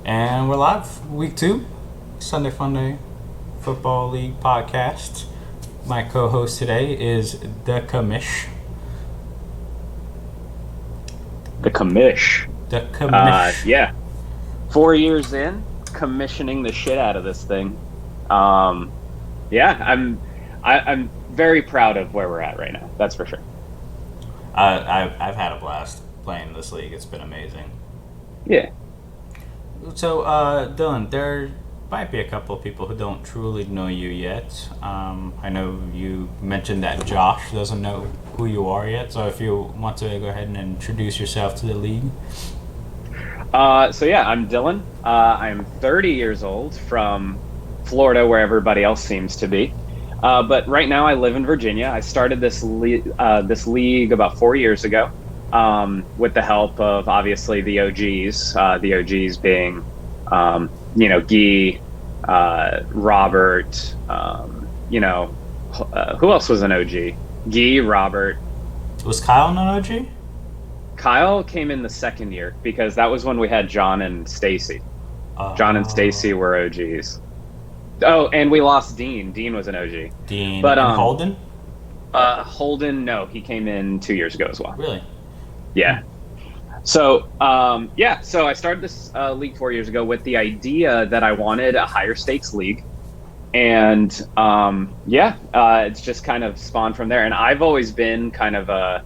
And we're live, week 2, Sunday Funday Football League podcast. My co-host today is the Commish. The Commish. The Commish. Yeah. 4 years in, commissioning the shit out of this thing. I'm very proud of where we're at right now. That's for sure. I've had a blast playing this league. It's been amazing. Yeah. So, Dillon, there might be a couple of people who don't truly know you yet. I know you mentioned that Josh doesn't know who you are yet, so if you want to go ahead and introduce yourself to the league. I'm Dillon. I'm 30 years old from Florida, where everybody else seems to be. But right now I live in Virginia. I started this league about 4 years ago. With the help of obviously the OGs, being, Guy, Robert, who else was an OG? Guy, Robert. Was Kyle an OG? Kyle came in the second year because that was when we had John and Stacy. John and Stacy were OGs. Oh, and we lost Dean. Dean was an OG. Dean. But and Holden? Holden, no, he came in 2 years ago as well. Really? Yeah. So I started this league 4 years ago with the idea that I wanted a higher stakes league. And it's just kind of spawned from there. And I've always been kind of a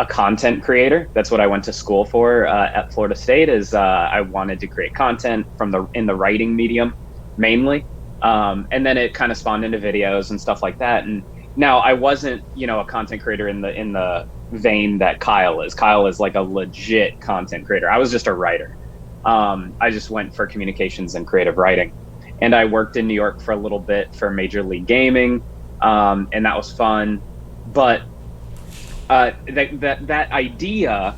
content creator. That's what I went to school for at Florida State. I wanted to create content in the writing medium mainly. And then it kind of spawned into videos and stuff like that. And now I wasn't, a content creator in the vein that Kyle is. Kyle is like a legit content creator. I was just a writer. I just went for communications and creative writing. And I worked in New York for a little bit for Major League Gaming, and that was fun. But that idea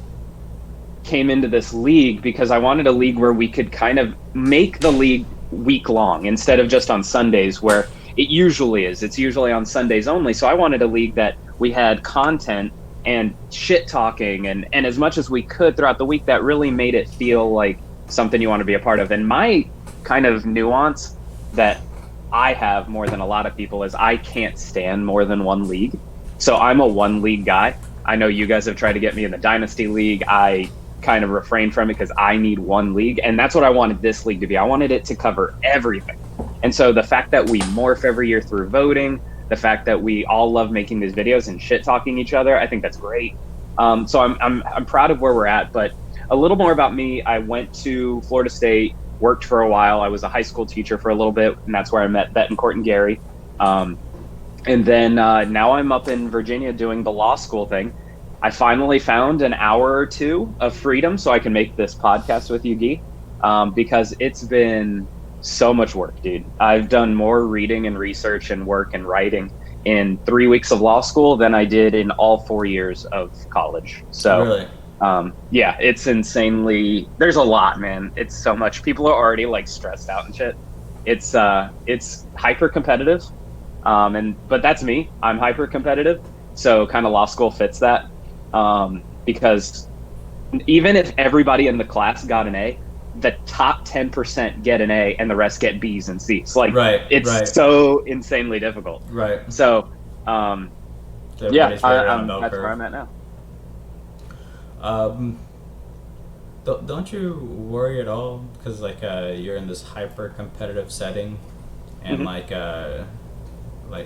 came into this league because I wanted a league where we could kind of make the league week long instead of just on Sundays where it usually is. It's usually on Sundays only. So I wanted a league that we had content and shit talking and as much as we could throughout the week that really made it feel like something you want to be a part of. And my kind of nuance that I have more than a lot of people is I can't stand more than one league. So I'm a one league guy. I know you guys have tried to get me in the Dynasty League. I kind of refrain from it because I need one league. And that's what I wanted this league to be. I wanted it to cover everything. And so the fact that we morph every year through voting, the fact that we all love making these videos and shit talking each other, I think that's great. So I'm proud of where we're at. But a little more about me. I went to Florida State, worked for a while. I was a high school teacher for a little bit, and that's where I met Betancourt and Gary. And then now I'm up in Virginia doing the law school thing. I finally found an hour or two of freedom so I can make this podcast with you, Guy, because it's been so much work, dude. I've done more reading and research and work and writing in 3 weeks of law school than I did in all 4 years of college. So, really? It's insanely. There's a lot, man. It's so much. People are already like stressed out and shit. It's hyper competitive, but that's me. I'm hyper competitive, so kind of law school fits that. Because even if everybody in the class got an A, the top 10% get an A and the rest get B's and C's. Like, it's so insanely difficult. Right. So, that's where I'm at now. Don't you worry at all because you're in this hyper competitive setting, and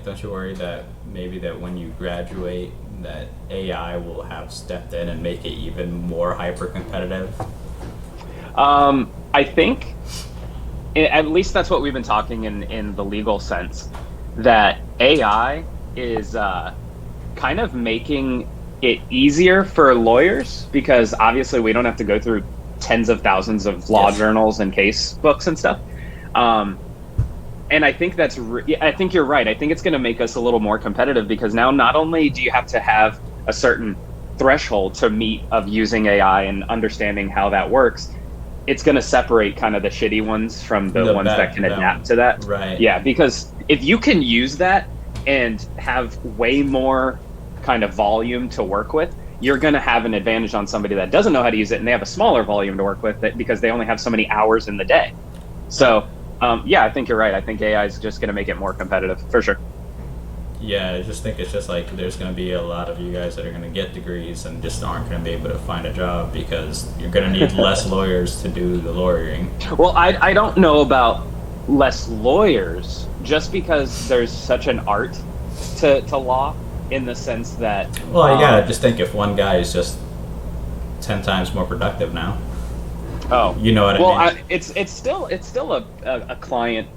don't you worry that maybe that when you graduate that AI will have stepped in and make it even more hyper competitive? I think at least that's what we've been talking in the legal sense, that AI is kind of making it easier for lawyers because obviously we don't have to go through tens of thousands of law journals and case books and stuff. And I think I think you're right. I think it's going to make us a little more competitive because now not only do you have to have a certain threshold to meet of using AI and understanding how that works, it's going to separate kind of the shitty ones from the ones that can adapt to that. Right. Yeah, because if you can use that and have way more kind of volume to work with, you're going to have an advantage on somebody that doesn't know how to use it, and they have a smaller volume to work with because they only have so many hours in the day. So, yeah, I think you're right. I think AI is just going to make it more competitive, for sure. Yeah, I just think it's just like there's going to be a lot of you guys that are going to get degrees and just aren't going to be able to find a job because you're going to need less lawyers to do the lawyering. Well, I don't know about less lawyers, just because there's such an art to law, in the sense that... Well, you got to just think if one guy is just 10 times more productive now. Oh, you know what I mean? Well, it's still a client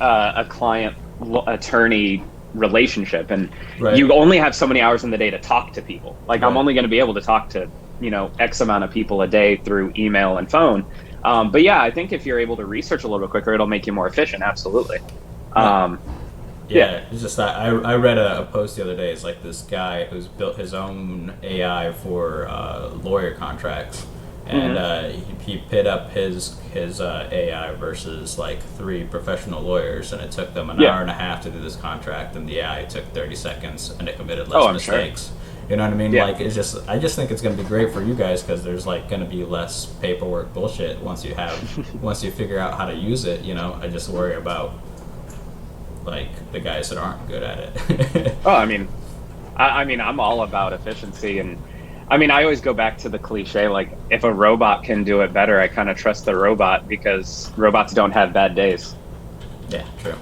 attorney relationship, and right. You only have so many hours in the day to talk to people. Like, right. I'm only going to be able to talk to X amount of people a day through email and phone. But yeah, I think if you're able to research a little bit quicker, it'll make you more efficient. Absolutely. Yeah, it's just that I read a post the other day. It's like this guy who's built his own AI for lawyer contracts, and he pit up his AI versus like 3 professional lawyers, and it took them an hour and a half to do this contract, and the AI took 30 seconds, and it committed less mistakes. Sure. You know what I mean? Yeah. Like, I just think it's going to be great for you guys because there's like going to be less paperwork bullshit once you figure out how to use it. I just worry about like the guys that aren't good at it. Oh, I mean, I'm all about efficiency, and I mean, I always go back to the cliche, like, if a robot can do it better, I kind of trust the robot because robots don't have bad days. Yeah, true.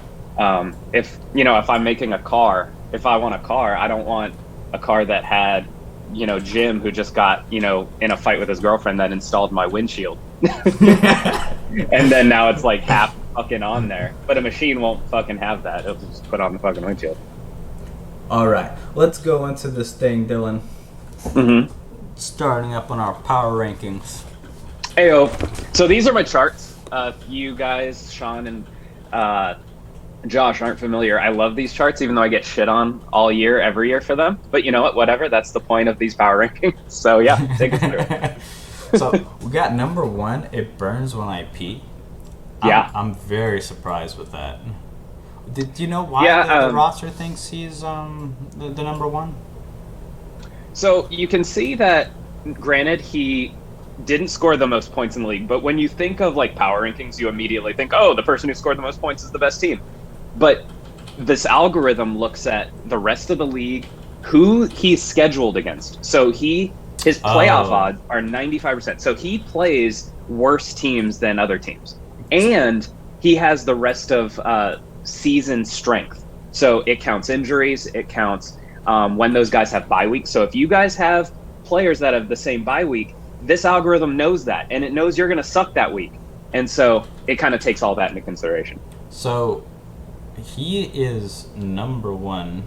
If I'm making a car, if I want a car, I don't want a car that had, Jim, who just got, in a fight with his girlfriend, that installed my windshield. And then now it's like half fucking on there. But a machine won't fucking have that. It'll just put on the fucking windshield. All right, let's go into this thing, Dillon. Starting up on our power rankings. Heyo. So these are my charts. You guys, Sean and Josh, aren't familiar. I love these charts, even though I get shit on every year for them. But you know what? Whatever. That's the point of these power rankings. So yeah, take us through it. So we got number 1. It burns when I pee. I'm very surprised with that. Do you know why the roster thinks he's the number 1? So you can see that, granted, he didn't score the most points in the league, but when you think of like power rankings, you immediately think, oh, the person who scored the most points is the best team. But this algorithm looks at the rest of the league, who he's scheduled against. So his playoff odds are 95%. So he plays worse teams than other teams. And he has the rest of season strength. So it counts injuries, it counts when those guys have bye weeks. So if you guys have players that have the same bye week, this algorithm knows that, and it knows you're going to suck that week. And so it kind of takes all that into consideration. So he is number 1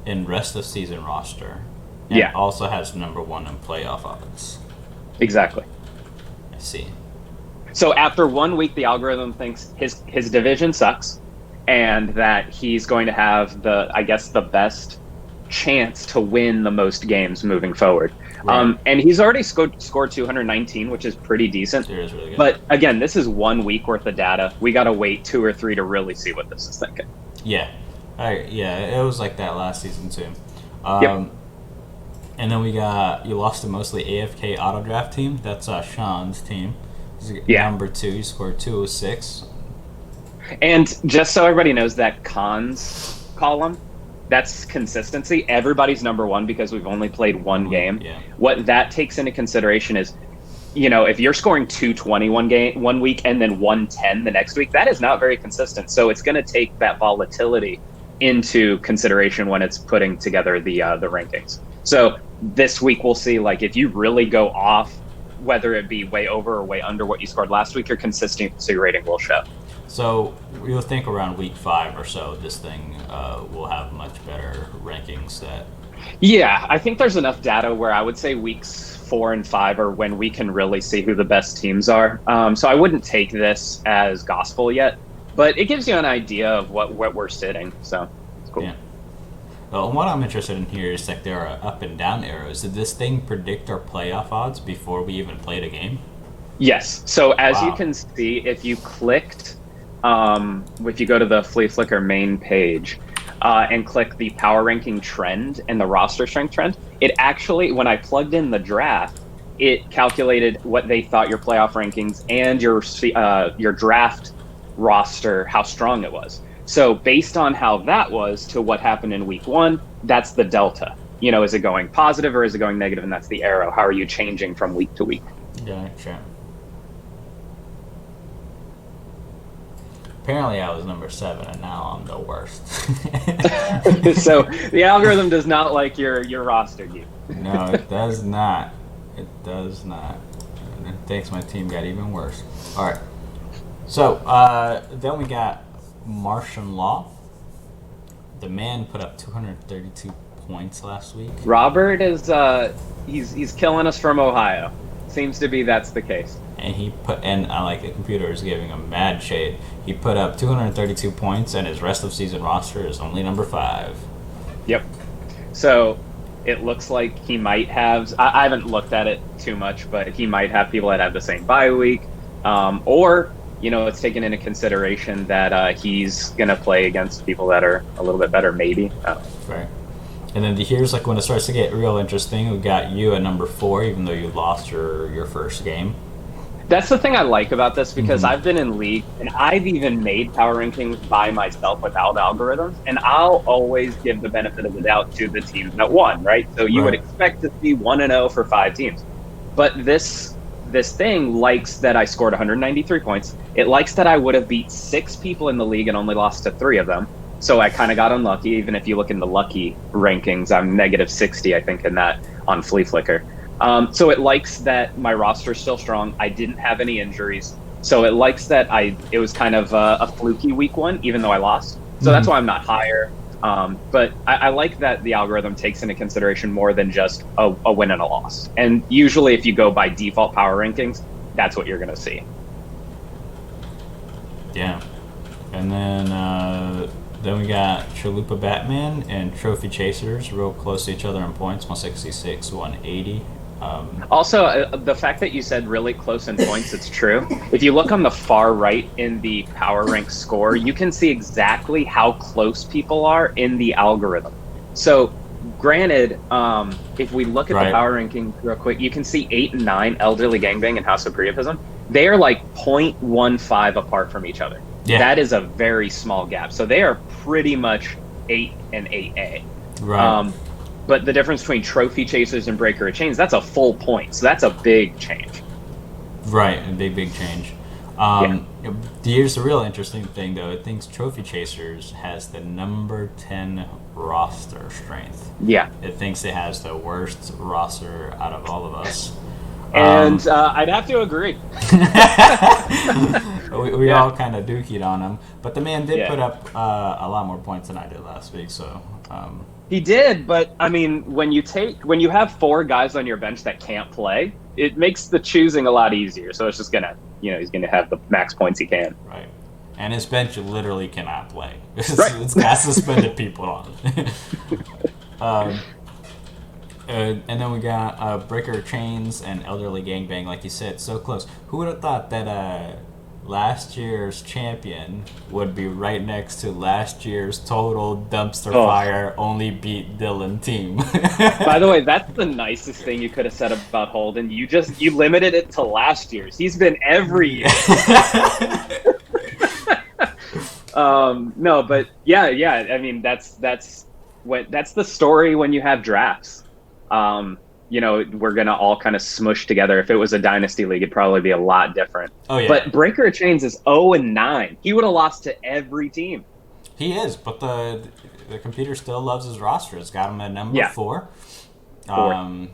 in rest of season roster. And also has number 1 in playoff odds. Exactly. I see. So after 1 week, the algorithm thinks his division sucks, and that he's going to have the best chance to win the most games moving forward. Right. And he's already scored 219, which is pretty decent. It is really good. But again, this is 1 week worth of data. We got to wait 2 or 3 to really see what this is thinking. Yeah. It was like that last season too. And then you lost to mostly AFK auto draft team. That's Sean's team. Number 2, he scored 206. And just so everybody knows, that cons column, that's consistency. Everybody's number 1 because we've only played 1 game. Yeah. What that takes into consideration is, if you're scoring 220 one week and then 110 the next week, that is not very consistent. So it's going to take that volatility into consideration when it's putting together the rankings. So this week we'll see, like, if you really go off, whether it be way over or way under what you scored last week, your consistency rating will show. So you'll think around week 5 or so, this thing will have much better rankings. Yeah, I think there's enough data where I would say weeks 4 and 5 are when we can really see who the best teams are. So I wouldn't take this as gospel yet, but it gives you an idea of what we're sitting. So it's cool. Yeah. Well, what I'm interested in here is like there are up and down arrows. Did this thing predict our playoff odds before we even played a game? Yes. So as you can see, if you clicked, if you go to the Flea Flicker main page and click the power ranking trend and the roster strength trend, it actually, when I plugged in the draft, it calculated what they thought your playoff rankings and your draft roster, how strong it was. So based on how that was to what happened in week 1, that's the delta. Is it going positive or is it going negative? And that's the arrow. How are you changing from week to week? Gotcha. Apparently I was number 7 and now I'm the worst. So the algorithm does not like your roster, Geek. No, it does not. It does not. And it thinks my team got even worse. All right. So then we got Martian Law. The man put up 232 points last week. Robert is he's killing us from Ohio. Seems to be that's the case. And the computer is giving him mad shade. He put up 232 points, and his rest of season roster is only number 5. Yep. So it looks like he might have. I haven't looked at it too much, but he might have people that have the same bye week, or it's taken into consideration that he's gonna play against people that are a little bit better, maybe. Right. And then here's when it starts to get real interesting. We got you at number 4, even though you lost your first game. That's the thing I like about this, because I've been in league and I've even made power rankings by myself without algorithms, and I'll always give the benefit of the doubt to the teams that won, right? So you would expect to see 1-0 for 5 teams. But this thing likes that I scored 193 points. It likes that I would have beat 6 people in the league and only lost to 3 of them. So I kind of got unlucky. Even if you look in the lucky rankings, I'm negative 60, I think, in that on Flea Flicker. So it likes that my roster is still strong. I didn't have any injuries. So it likes that it was kind of a fluky week 1, even though I lost. So that's why I'm not higher. But I like that the algorithm takes into consideration more than just a win and a loss. And usually if you go by default power rankings, that's what you're going to see. Yeah. And then we got Chalupa Batman and Trophy Chasers real close to each other in points, 166, 180. Also, the fact that you said really close in points, it's true. If you look on the far right in the power rank score, you can see exactly how close people are in the algorithm. So, granted, if we look at the power ranking real quick, you can see 8 and 9, Elderly Gangbang and House of Priapism. They are like 0.15 apart from each other. Yeah. That is a very small gap. So they are pretty much 8 and 8A. Right. But the difference between Trophy Chasers and Breaker of Chains, that's a full point. So that's a big change. Right, a big change. Here's the real interesting thing, though. It thinks Trophy Chasers has the number 10 roster strength. Yeah. It thinks it has the worst roster out of all of us. And I'd have to agree. we all kind of dookied on him. But the man did put up a lot more points than I did last week, so... He did, but I mean, when you have 4 guys on your bench that can't play, it makes the choosing a lot easier. So it's just gonna, he's gonna have the max points he can. Right, and his bench literally cannot play. It's got suspended people on. And then we got Breaker of Chains and Elderly Gangbang, like you said, so close. Who would have thought that last year's champion would be right next to last year's total dumpster fire, only beat Dillon team? By the way, that's the nicest thing you could have said about Holden. You limited it to last year's. He's been every year. No, but yeah. I mean, that's the story when you have drafts. We're going to all kind of smush together. If it was a dynasty league, it'd probably be a lot different. Oh, yeah. But Breaker of Chains is 0-9. He would have lost to every team. He is, but the computer still loves his roster. It's got him at number 4. And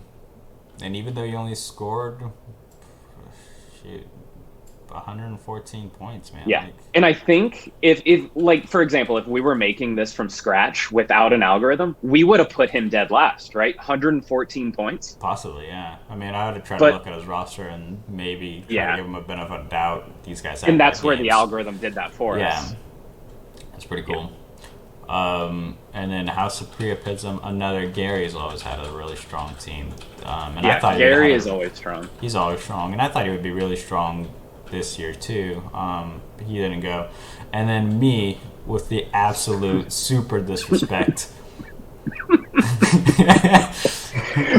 even though he only scored 114 points, man. Yeah. And I think if for example, if we were making this from scratch without an algorithm, we would have put him dead last, right? 114 points. Possibly, yeah. I mean, I would have tried to look at his roster and maybe try to give him a benefit of doubt. These guys have, and that's where the algorithm did that for us. Yeah. That's pretty cool. And then House of Priapism, another. Gary's always had a really strong team. I thought Gary is always strong. He's always strong, and I thought he would be really strong this year too. He didn't go. And then me with the absolute super disrespect.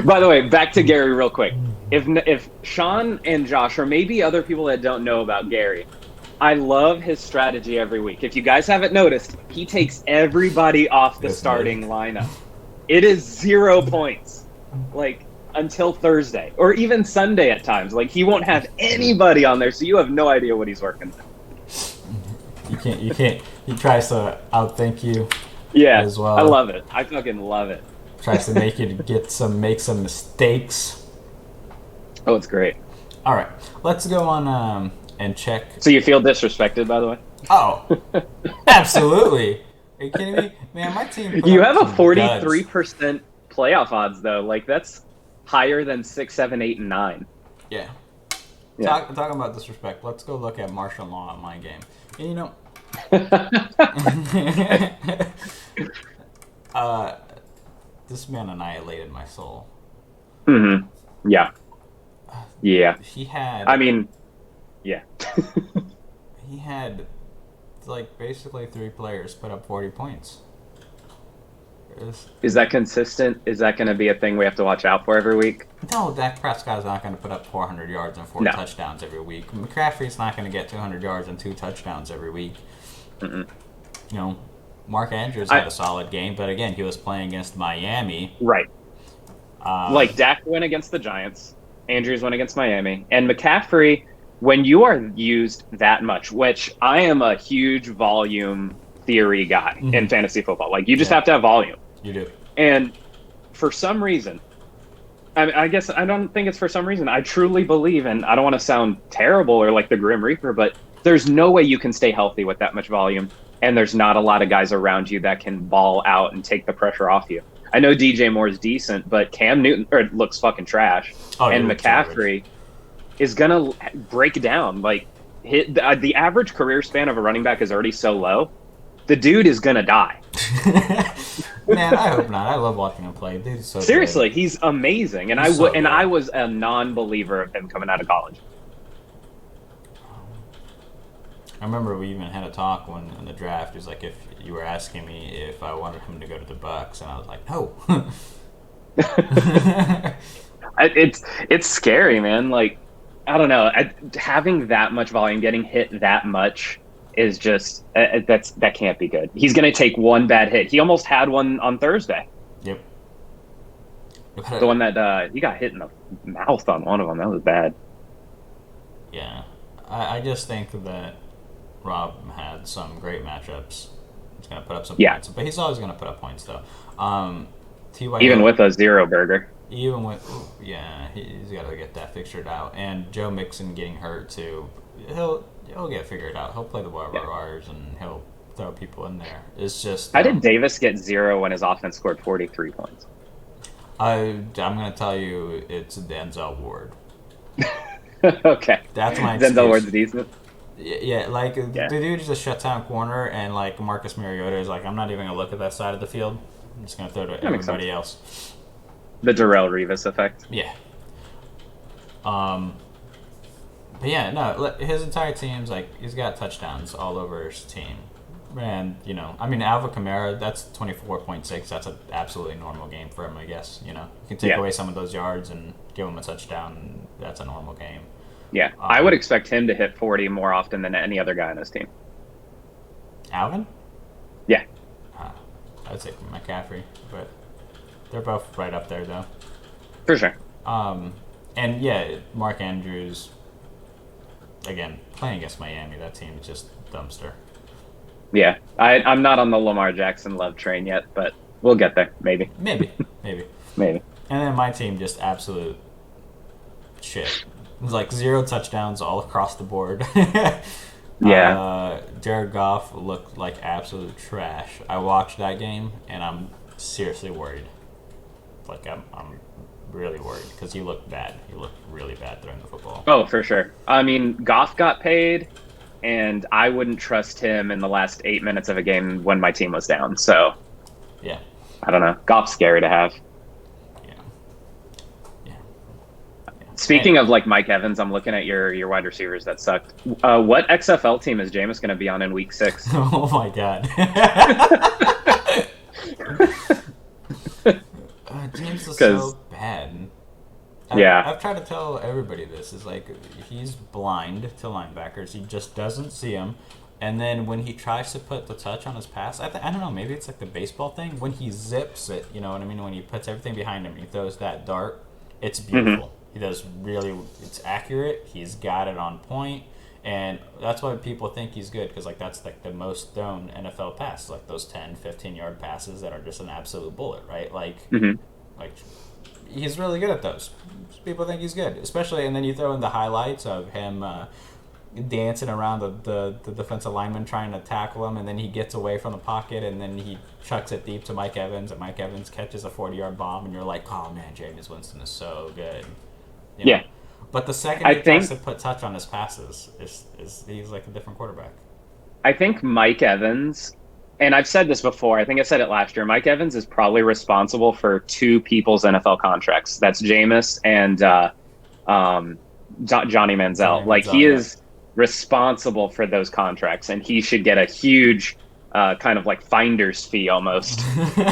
By the way, back to Gary real quick. If Sean and Josh, or maybe other people that don't know about Gary, I love his strategy every week. If you guys haven't noticed, he takes everybody off the starting lineup. It is 0 points, like, until Thursday, or even Sunday at times. Like, he won't have anybody on there, so you have no idea what he's working. You can't. He tries to outthink you. Yeah, as well. I love it. I fucking love it. Tries to make you make some mistakes. Oh, it's great. All right, let's go on and check. So you feel disrespected, by the way? Oh, absolutely. Are you kidding me? Man, my team. You have a 43% playoff odds, though. Like, that's higher than 6, 7, 8, and 9. Yeah. Talking about disrespect, let's go look at martial law at my game. And, you know, this man annihilated my soul. Mm-hmm. Yeah. Yeah. He had... I mean, yeah. He had, like, basically 3 players put up 40 points. Is that consistent? Is that going to be a thing we have to watch out for every week? No, Dak Prescott's not going to put up 400 yards and 4 touchdowns every week. McCaffrey's not going to get 200 yards and 2 touchdowns every week. Mm-mm. You know, Mark Andrews had a solid game, but again, he was playing against Miami. Right. Like, Dak went against the Giants. Andrews went against Miami. And McCaffrey, when you are used that much, which I am a huge volume theory guy in fantasy football. Like, you just have to have volume. You do. And for some reason, I guess I don't think it's for some reason. I truly believe, and I don't want to sound terrible or like the Grim Reaper, but there's no way you can stay healthy with that much volume, and there's not a lot of guys around you that can ball out and take the pressure off you. I know DJ Moore is decent, but Cam Newton looks fucking trash, and McCaffrey is gonna break down. Like, the average career span of a running back is already so low. The dude is gonna die. Man, I hope not. I love watching him play. Dude's so seriously, good. He's amazing, and I was a non-believer of him coming out of college. I remember we even had a talk when in the draft. He was like, if you were asking me if I wanted him to go to the Bucks, and I was like, no. It's scary, man. Like, I don't know. Having that much volume, getting hit that much, is just that can't be good. He's gonna take one bad hit. He almost had one on Thursday. Yep. The one that he got hit in the mouth on one of them. That was bad. Yeah, I just think that Rob had some great matchups. He's gonna put up some points, but he's always gonna put up points though. Even with a 0 burger. Even with he's got to get that figured out. And Joe Mixon getting hurt too. He'll get figured out. He'll play the wires and he'll throw people in there. It's just. How did Davis get 0 when his offense scored 43 points? I'm going to tell you, it's Denzel Ward. Okay. That's my excuse. Denzel Ward's decent. Yeah, like the dude just shuts down corner, and like Marcus Mariota is like, I'm not even going to look at that side of the field. I'm just going to throw to everybody else. The Darrelle Revis effect. Yeah. But yeah, no, his entire team's like, he's got touchdowns all over his team. And, you know, I mean, Alvin Kamara, that's 24.6. That's an absolutely normal game for him, I guess. You know, you can take away some of those yards and give him a touchdown. That's a normal game. Yeah, I would expect him to hit 40 more often than any other guy on his team. Alvin? Yeah. I'd say McCaffrey, but they're both right up there, though. For sure. And yeah, Mark Andrews, again, playing against Miami, that team is just dumpster. Yeah, I'm not on the Lamar Jackson love train yet, but we'll get there, maybe. Maybe. Maybe. And then my team, just absolute shit. It was like 0 touchdowns all across the board. Yeah. Jared Goff looked like absolute trash. I watched that game, and I'm seriously worried. Like, I'm really worried because he looked bad. He looked really bad throwing the football. Oh, for sure. I mean, Goff got paid, and I wouldn't trust him in the last 8 minutes of a game when my team was down. So, yeah. I don't know. Goff's scary to have. Speaking of like Mike Evans, I'm looking at your wide receivers that sucked. What XFL team is Jameis going to be on in Week 6? Oh my God! James is so bad. Yeah. I've tried to tell everybody this is like he's blind to linebackers. He just doesn't see them. And then when he tries to put the touch on his pass, I don't know, maybe it's like the baseball thing. When he zips it, you know what I mean? When he puts everything behind him, he throws that dart, it's beautiful. He does really, it's accurate. He's got it on point. And that's why people think he's good, because like that's like the most thrown NFL pass, like those 10, 15-yard passes that are just an absolute bullet, right? Like he's really good at those. People think he's good, especially, and then you throw in the highlights of him dancing around the defensive lineman trying to tackle him, and then he gets away from the pocket, and then he chucks it deep to Mike Evans, and Mike Evans catches a 40-yard bomb, and you're like, oh man, Jameis Winston is so good. You know? Yeah. But the second he tries to put touch on his passes, he's like a different quarterback. I think Mike Evans, and I've said this before, I think I said it last year, Mike Evans is probably responsible for two people's NFL contracts. That's Jameis and Johnny Manziel. Like, he is responsible for those contracts, and he should get a huge kind of like finder's fee almost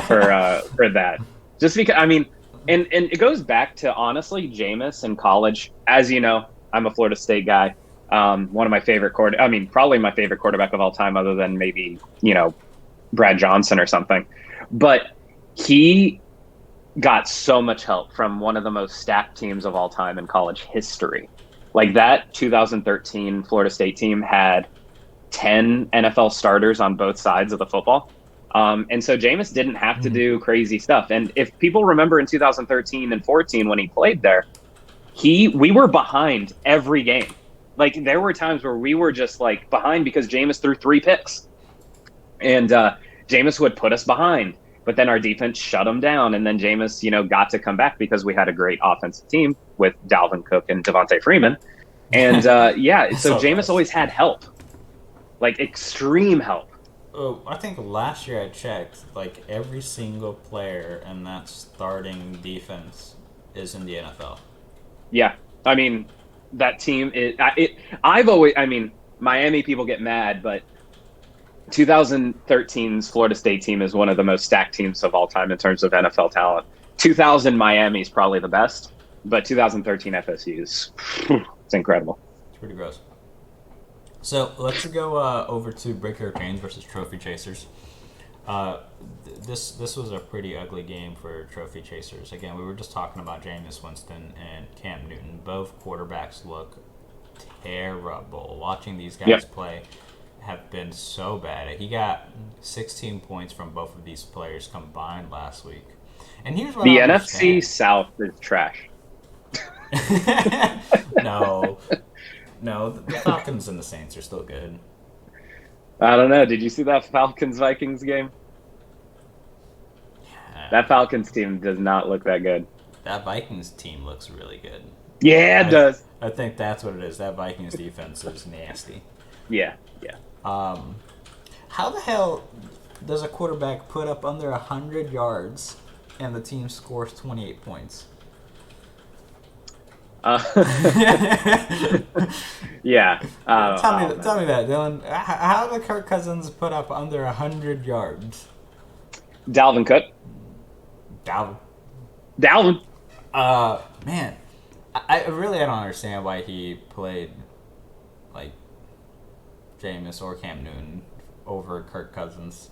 for that. Just because, I mean, and it goes back to, honestly, Jameis in college. As you know, I'm a Florida State guy. One of my favorite probably my favorite quarterback of all time, other than maybe, Brad Johnson or something. But he got so much help from one of the most stacked teams of all time in college history. Like, that 2013 Florida State team had 10 NFL starters on both sides of the football. And so Jameis didn't have to do crazy stuff. And if people remember in 2013 and 14 when he played there, we were behind every game. Like, there were times where we were just like behind because Jameis threw 3 picks. And Jameis would put us behind. But then our defense shut him down. And then Jameis, got to come back because we had a great offensive team with Dalvin Cook and Devontae Freeman. And so Jameis always had help, like extreme help. Oh, I think last year I checked, like every single player in that starting defense is in the NFL. Yeah. I mean, that team, Miami people get mad, but 2013's Florida State team is one of the most stacked teams of all time in terms of NFL talent. 2000 Miami is probably the best, but 2013 FSU is it's incredible. It's pretty gross. So let's go over to Breaker Chains versus Trophy Chasers. This was a pretty ugly game for Trophy Chasers. Again, we were just talking about Jameis Winston and Cam Newton. Both quarterbacks look terrible. Watching these guys play have been so bad. He got 16 points from both of these players combined last week. And here's what the I NFC South is trash. No, the Falcons and the Saints are still good. I don't know. Did you see that Falcons-Vikings game? Yeah. That Falcons team does not look that good. That Vikings team looks really good. Yeah, it does. I think that's what it is. That Vikings defense is nasty. Yeah. How the hell does a quarterback put up under 100 yards and the team scores 28 points? Yeah. Tell me that, Dillon. How did Kirk Cousins put up under 100 yards? Dalvin Cook. Dalvin. Man, I really don't understand why he played like Jameis or Cam Newton over Kirk Cousins.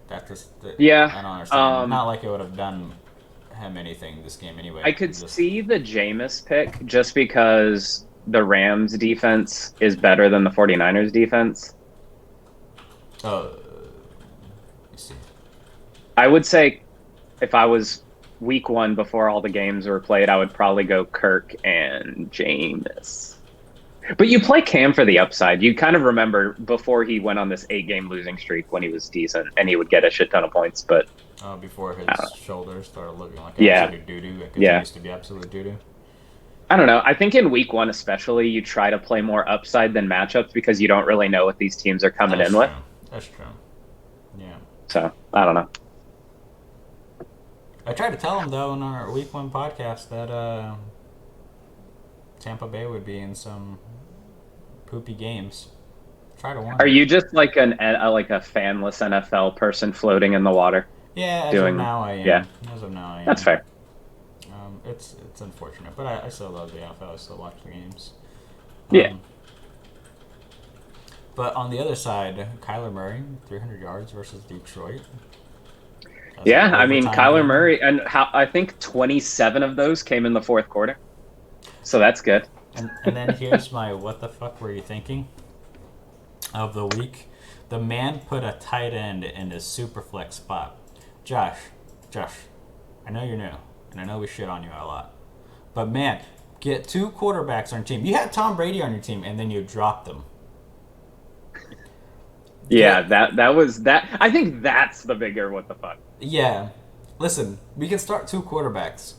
That's just I don't understand. Not like it would have done him anything this game anyway. I could see the Jameis pick just because the Rams defense is better than the 49ers defense. Let me see. I would say if I was week 1 before all the games were played, I would probably go Kirk and Jameis. But you play Cam for the upside. You kind of remember before he went on this 8-game losing streak when he was decent and he would get a shit ton of points, but before his shoulders started looking like absolute doo-doo. It continues to be absolute doo-doo. I don't know. I think in week 1 especially, you try to play more upside than matchups because you don't really know what these teams are coming in with. That's true. Yeah. So, I don't know. I tried to tell him, though, in our week 1 podcast that Tampa Bay would be in some poopy games. Try to warn him. Are you just like a fanless NFL person floating in the water? Yeah, as of now I am. Yeah. As of now I am. That's fair. it's unfortunate, but I still love the NFL. I still watch the games. Yeah. But on the other side, Kyler Murray, 300 yards versus Detroit. Yeah, I mean, Kyler game. Murray, and I think 27 of those came in the fourth quarter. So that's good. And then here's my what the fuck were you thinking of the week. The man put a tight end in his super flex spot. Josh, I know you're new, and I know we shit on you a lot. But man, get 2 quarterbacks on your team. You had Tom Brady on your team, and then you dropped them. Yeah, that was that. I think that's the bigger what the fuck. Yeah. Listen, we can start 2 quarterbacks.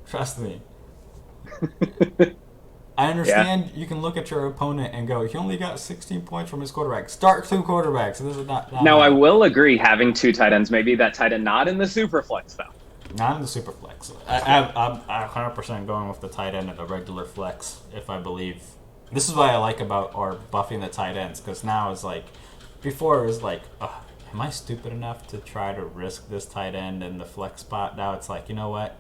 Trust me. I understand you can look at your opponent and go, he only got 16 points from his quarterback. Start 2 quarterbacks. This is not now, I will agree, having 2 tight ends, maybe that tight end not in the super flex, though. Not in the super flex. I'm 100% going with the tight end at the regular flex if I believe. This is what I like about our buffing the tight ends, because now it's like, before it was like, am I stupid enough to try to risk this tight end in the flex spot? Now it's like, you know what?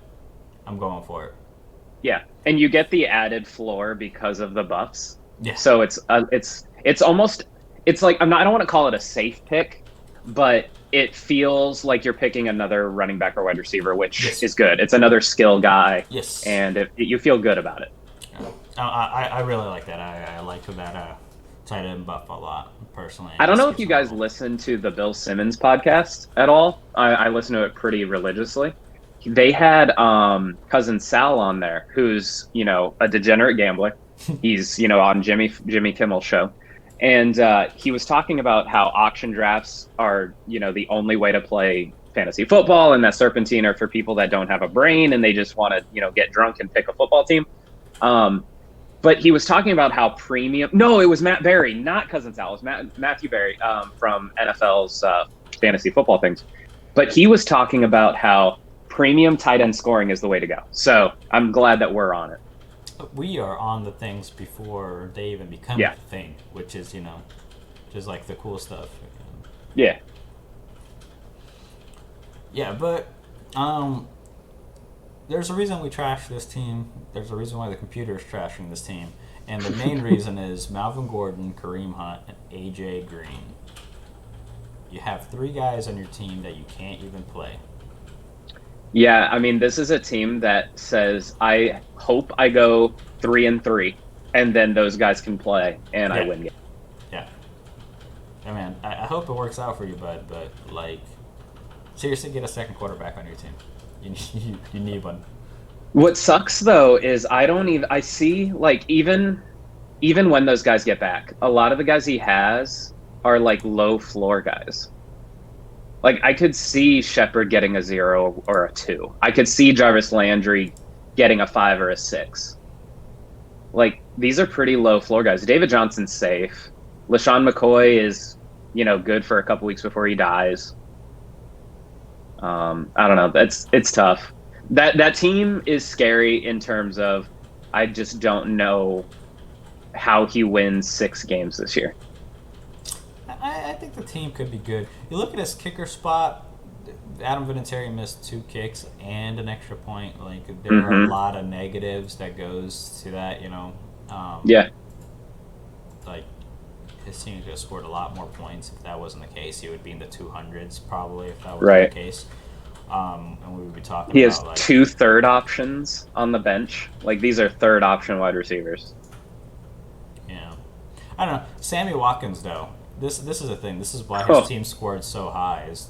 I'm going for it. Yeah, and you get the added floor because of the buffs. Yeah. So it's almost, it's like, I don't want to call it a safe pick, but it feels like you're picking another running back or wide receiver, which is good. It's another skill guy. Yes. And you feel good about it. I really like that. I like that tight end buff a lot, personally. I don't know if you guys listen to the Bill Simmons podcast at all. I listen to it pretty religiously. They had cousin Sal on there, who's, a degenerate gambler. He's, on Jimmy Kimmel's show. And he was talking about how auction drafts are, the only way to play fantasy football, and that serpentine are for people that don't have a brain and they just want to, get drunk and pick a football team. But he was talking about how premium. No, it was Matt Berry, not cousin Sal. It was Matthew Berry from NFL's fantasy football things. But he was talking about how premium tight end scoring is the way to go. So I'm glad that we're on it. We are on the things before they even become a thing, which is, just like the cool stuff. Yeah. Yeah, but there's a reason we trash this team. There's a reason why the computer is trashing this team. And the main reason is Melvin Gordon, Kareem Hunt, and A.J. Green. You have 3 guys on your team that you can't even play. Yeah, I mean, this is a team that says, I hope I go 3-3, and then those guys can play, and I win games. Yeah. I mean, I hope it works out for you, bud, but, seriously, get a second quarterback on your team. You need one. What sucks, though, is I see, even when those guys get back, a lot of the guys he has are, low floor guys. I could see Shepard getting a 0 or a 2. I could see Jarvis Landry getting a 5 or a 6. These are pretty low floor guys. David Johnson's safe. LaShawn McCoy is, good for a couple weeks before he dies. I don't know. It's tough. That team is scary in terms of I just don't know how he wins 6 games this year. I think the team could be good. You look at his kicker spot. Adam Vinatieri missed 2 kicks and an extra point. There are a lot of negatives that goes to that. Yeah. His team could have scored a lot more points if that wasn't the case. He would be in the 200s probably if that was the case. And we would be talking. He about, has 2 third options on the bench. These are third option wide receivers. Yeah, I don't know. Sammy Watkins though. This is a thing. This is why his team scored so high. Is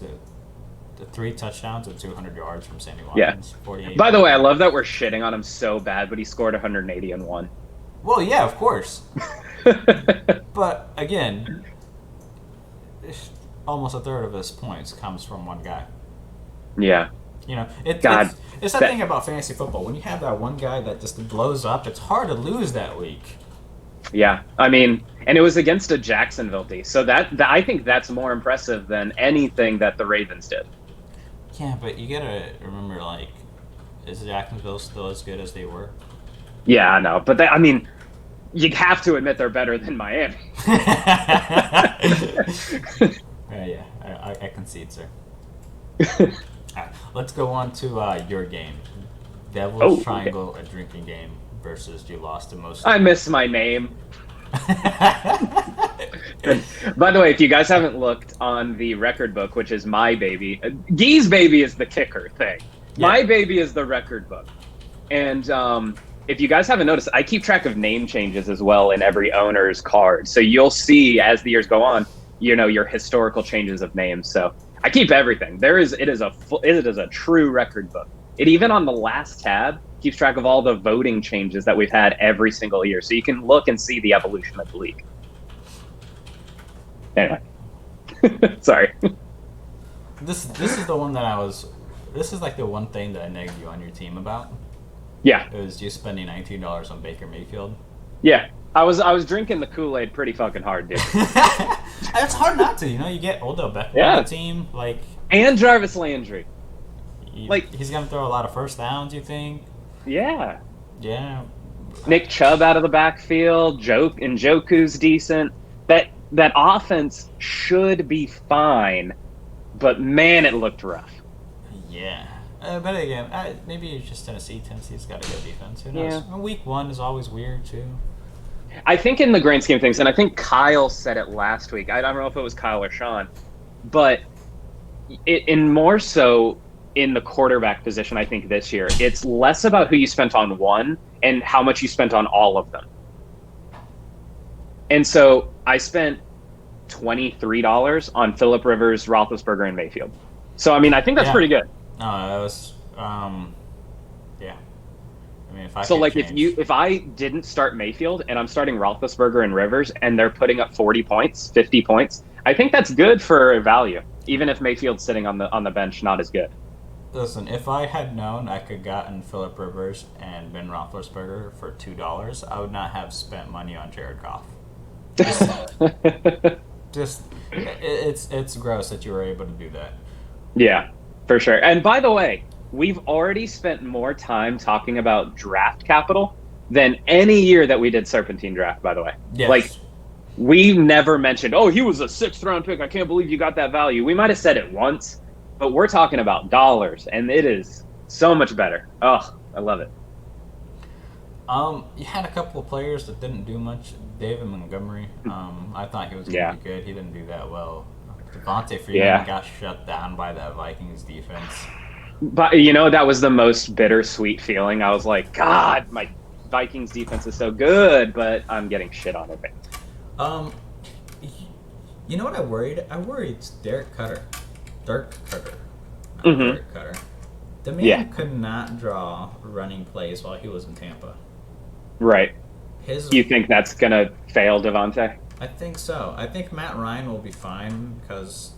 the 3 touchdowns and 200 yards from Sammy Watkins. 48. By the way, I love that we're shitting on him so bad, but he scored 180 and 1. Well, yeah, of course. But again, almost a third of his points comes from one guy. Yeah. It's that thing about fantasy football. When you have that one guy that just blows up, it's hard to lose that week. Yeah, I mean, and it was against a Jacksonville D, so that I think that's more impressive than anything that the Ravens did. Yeah, but you gotta remember, is Jacksonville still as good as they were? Yeah, I know, but you have to admit they're better than Miami. Yeah, I concede, sir. All right, let's go on to your game. Devil's Oh, okay. Triangle, a drinking game versus you lost to most. I miss my name. By the way, if you guys haven't looked on the record book, which is my baby, Gee's baby is the kicker thing. My Yeah. baby is the record book. And if you guys haven't noticed, I keep track of name changes as well in every owner's card. So you'll see as the years go on, your historical changes of names. So I keep everything. It is a true record book. It even on the last tab keeps track of all the voting changes that we've had every single year. So you can look and see the evolution of the league. Anyway, sorry. This is the one that I was. This is like the one thing that I negged you on your team about. Yeah, It was you spending $19 on Baker Mayfield. yeah. I was drinking the Kool-Aid pretty fucking hard, dude. It's hard not to. You get Odell Beckham Yeah. on the team. Like, And Jarvis Landry. he's gonna throw a lot of first downs. You think? Yeah. Yeah. Nick Chubb out of the backfield. Njoku's decent. That offense should be fine, but man, it looked rough. Yeah. But again, maybe it's just Tennessee. Tennessee's got a good defense. Who knows? Yeah. Week 1 is always weird too. I think in the grand scheme of things, and I think Kyle said it last week. I don't know if it was Kyle or Sean, but in more so in the quarterback position, I think this year, it's less about who you spent on one and how much you spent on all of them. And so I spent $23 on Phillip Rivers, Roethlisberger, and Mayfield. So, I mean, I think that's Yeah. pretty good. No, that was. Yeah. I mean, if I So, could like, change- if I didn't start Mayfield and I'm starting Roethlisberger and Rivers and they're putting up 40 points, 50 points, I think that's good for value, even if Mayfield's sitting on the bench not as good. Listen, if I had known I could gotten Phillip Rivers and Ben Roethlisberger for $2, I would not have spent money on Jared Goff. Just, it's gross that you were able to do that. Yeah, for sure. And by the way, we've already spent more time talking about draft capital than any year that we did Serpentine Draft, by the way. Yes. Like, we never mentioned, oh, he was a 6th round pick. I can't believe you got that value. We might have said it once, but we're talking about dollars, and it is so much better. Oh, I love it. You had a couple of players that didn't do much. David Montgomery, I thought he was going to be good. He didn't do that well. Devontae Freeman got shut down by that Vikings defense. But, that was the most bittersweet feeling. I was like, God, my Vikings defense is so good, but I'm getting shit on it. You know what I worried? I worried Dirk Cutter. Dirk Cutter. The man could not draw running plays while he was in Tampa. Right. His You think that's going to fail Devontae? I think so. I think Matt Ryan will be fine because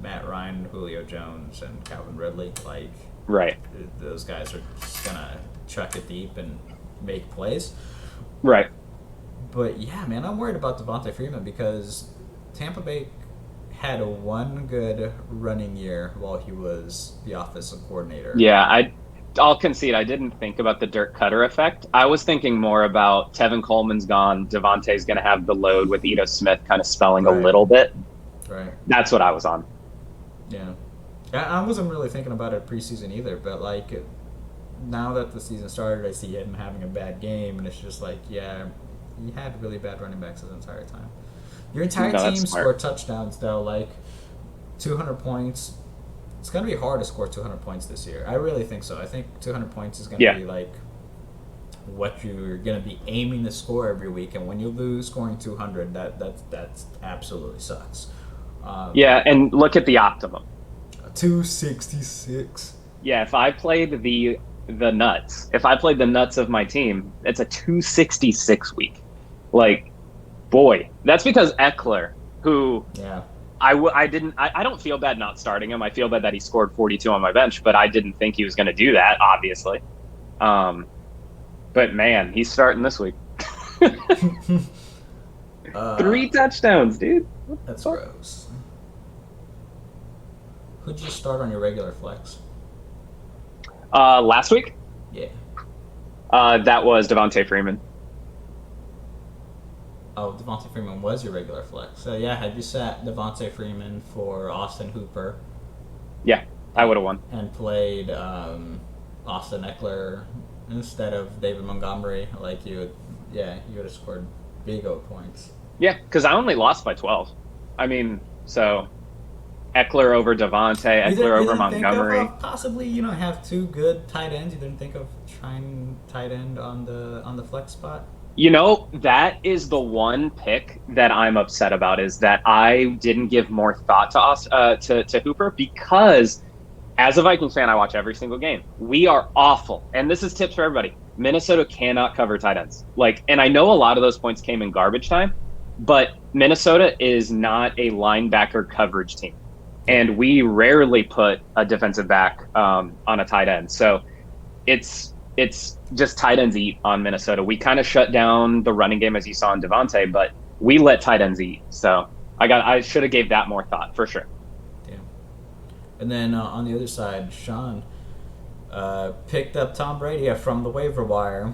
Matt Ryan, Julio Jones, and Calvin Ridley, Right. those guys are just gonna chuck it deep and make plays. Right. But yeah, man, I'm worried about Devontae Freeman because Tampa Bay had one good running year while he was the offensive coordinator. Yeah, I'll concede I didn't think about the Dirk Cutter effect. I was thinking more about Tevin Coleman's gone. Devontae's going to have the load with Ito Smith kind of spelling a little bit. Right. That's what I was on. Yeah. I wasn't really thinking about it preseason either, but now that the season started, I see him having a bad game, and it's just he had really bad running backs the entire time. Your entire team scored touchdowns, though, 200 points. It's going to be hard to score 200 points this year. I really think so. I think 200 points is going to be what you're going to be aiming to score every week, and when you lose scoring 200, that absolutely sucks. And look at the optimum. 266. Yeah, if I played the nuts, of my team, it's a 266 week. Boy, that's because Eckler, who I don't feel bad not starting him. I feel bad that he scored 42 on my bench, but I didn't think he was going to do that, obviously. But man, he's starting this week. 3 touchdowns, dude. That's gross. Who'd you start on your regular flex? Last week? Yeah. That was Devontae Freeman. Oh, Devontae Freeman was your regular flex. So yeah, had you sat Devontae Freeman for Austin Hooper? Yeah. I would have won. and played Austin Eckler instead of David Montgomery, like you would have scored big O points. Yeah, because I only lost by 12. I mean, so Eckler over Devontae, You Eckler didn't over think Montgomery. of possibly have two good tight ends. You didn't think of trying tight end on the flex spot. You know, that is the one pick that I'm upset about, is that I didn't give more thought to us to Hooper, because as a Vikings fan, I watch every single game. We are awful, and this is tips for everybody. Minnesota cannot cover tight ends. And I know a lot of those points came in garbage time, but Minnesota is not a linebacker coverage team, and we rarely put a defensive back on a tight end. So it's just tight ends eat on Minnesota. We kind of shut down the running game, as you saw in Devontae, but we let tight ends eat. So I should have gave that more thought for sure. Yeah. And then on the other side, Sean picked up Tom Brady from the waiver wire.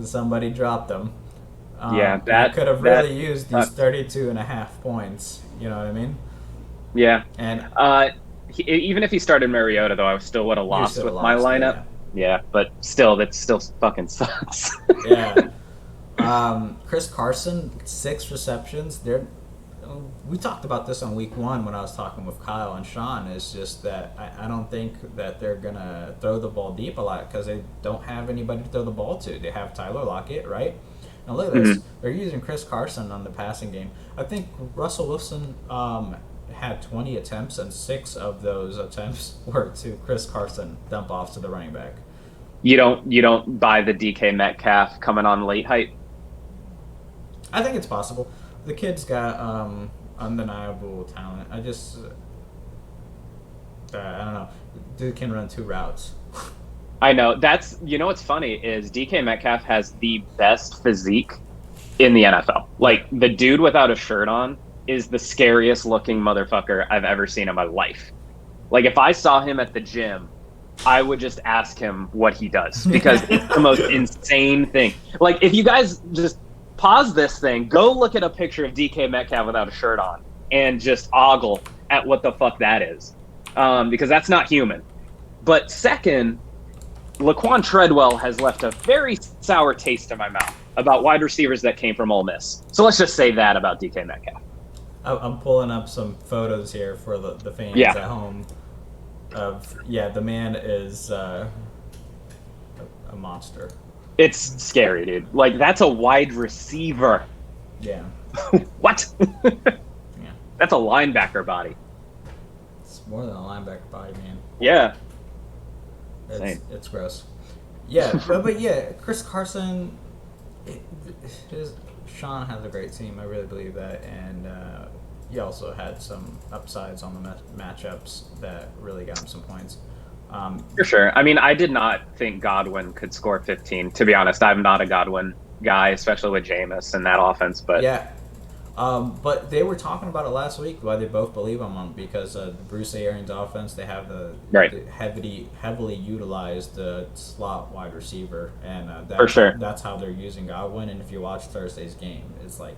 Somebody dropped him. That could have really used these 32.5 points. You know what I mean? Yeah. And even if he started Mariota, though, I still would have lost with my lineup. Yeah, but still, that still fucking sucks. Yeah. Chris Carson, 6 receptions. We talked about this on week 1 when I was talking with Kyle and Sean. Is just that I don't think that they're gonna throw the ball deep a lot because they don't have anybody to throw the ball to. They have Tyler Lockett, right? Now look at this. They're using Chris Carson on the passing game. I think Russell Wilson had 20 attempts, and 6 of those attempts were to Chris Carson dump offs to the running back. You don't buy the DK Metcalf coming on late hype? I think it's possible. The kid's got undeniable talent. I don't know. Dude can run 2 routes. I know. What's funny is DK Metcalf has the best physique in the NFL. Like, the dude without a shirt on is the scariest looking motherfucker I've ever seen in my life. Like, if I saw him at the gym, I would just ask him what he does, because it's the most insane thing. Like, if you guys just pause this thing, go look at a picture of DK Metcalf without a shirt on and just ogle at what the fuck that is, because that's not human. But second, Laquan Treadwell has left a very sour taste in my mouth about wide receivers that came from Ole Miss. So let's just say that about DK Metcalf. I'm pulling up some photos here for the fans at home. The man is a monster. It's scary, dude. Like, that's a wide receiver. Yeah. What? Yeah. That's a linebacker body. It's more than a linebacker body, man. Yeah. It's gross. Yeah, but yeah, Chris Carson. Sean has a great team. I really believe that, and he also had some upsides on the matchups that really got him some points. For sure. I mean, I did not think Godwin could score 15. To be honest, I'm not a Godwin guy, especially with Jameis and that offense. But yeah, but they were talking about it last week, why they both believe him because the Bruce Arians offense, they have the heavily utilized slot wide receiver, and for sure, that's how they're using Godwin. And if you watch Thursday's game, it's like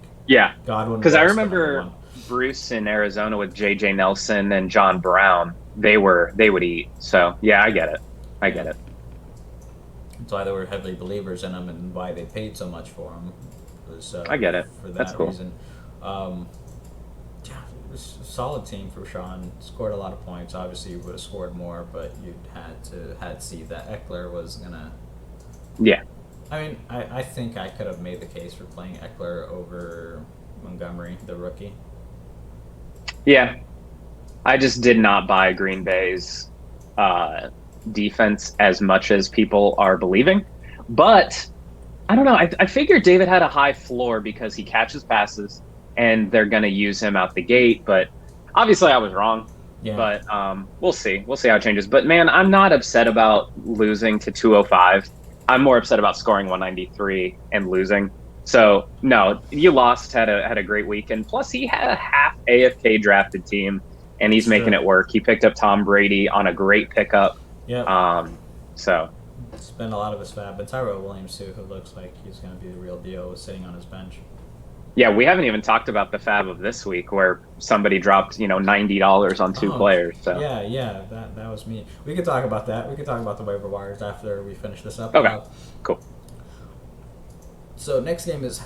Godwin. Because I remember Bruce in Arizona with J.J. Nelson and John Brown. They would eat. So yeah, I get it. That's why they were heavily believers in him, and why they paid so much for him. I get it. For that That's cool. reason. It was a solid team for Sean. Scored a lot of points. Obviously, you would have scored more, but you had to see that Eckler was gonna. Yeah. I mean, I think I could have made the case for playing Eckler over Montgomery, the rookie. Yeah, I just did not buy Green Bay's defense as much as people are believing, but I don't know. I figured David had a high floor because he catches passes, and they're going to use him out the gate. But obviously, I was wrong. Yeah. But we'll see. We'll see how it changes. But man, I'm not upset about losing to 205. I'm more upset about scoring 193 and losing. So no, you lost. Had a great weekend. Plus, he had a half AFK drafted team, and he's making it work. He picked up Tom Brady on a great pickup. Yeah. So. Spent a lot of his fab, but Tyrell Williams too, who looks like he's going to be the real deal, was sitting on his bench. Yeah, we haven't even talked about the fab of this week where somebody dropped, $90 on two Oh, players. So yeah, that was me. We could talk about that. We could talk about the waiver wires after we finish this up. okay, cool. So next game is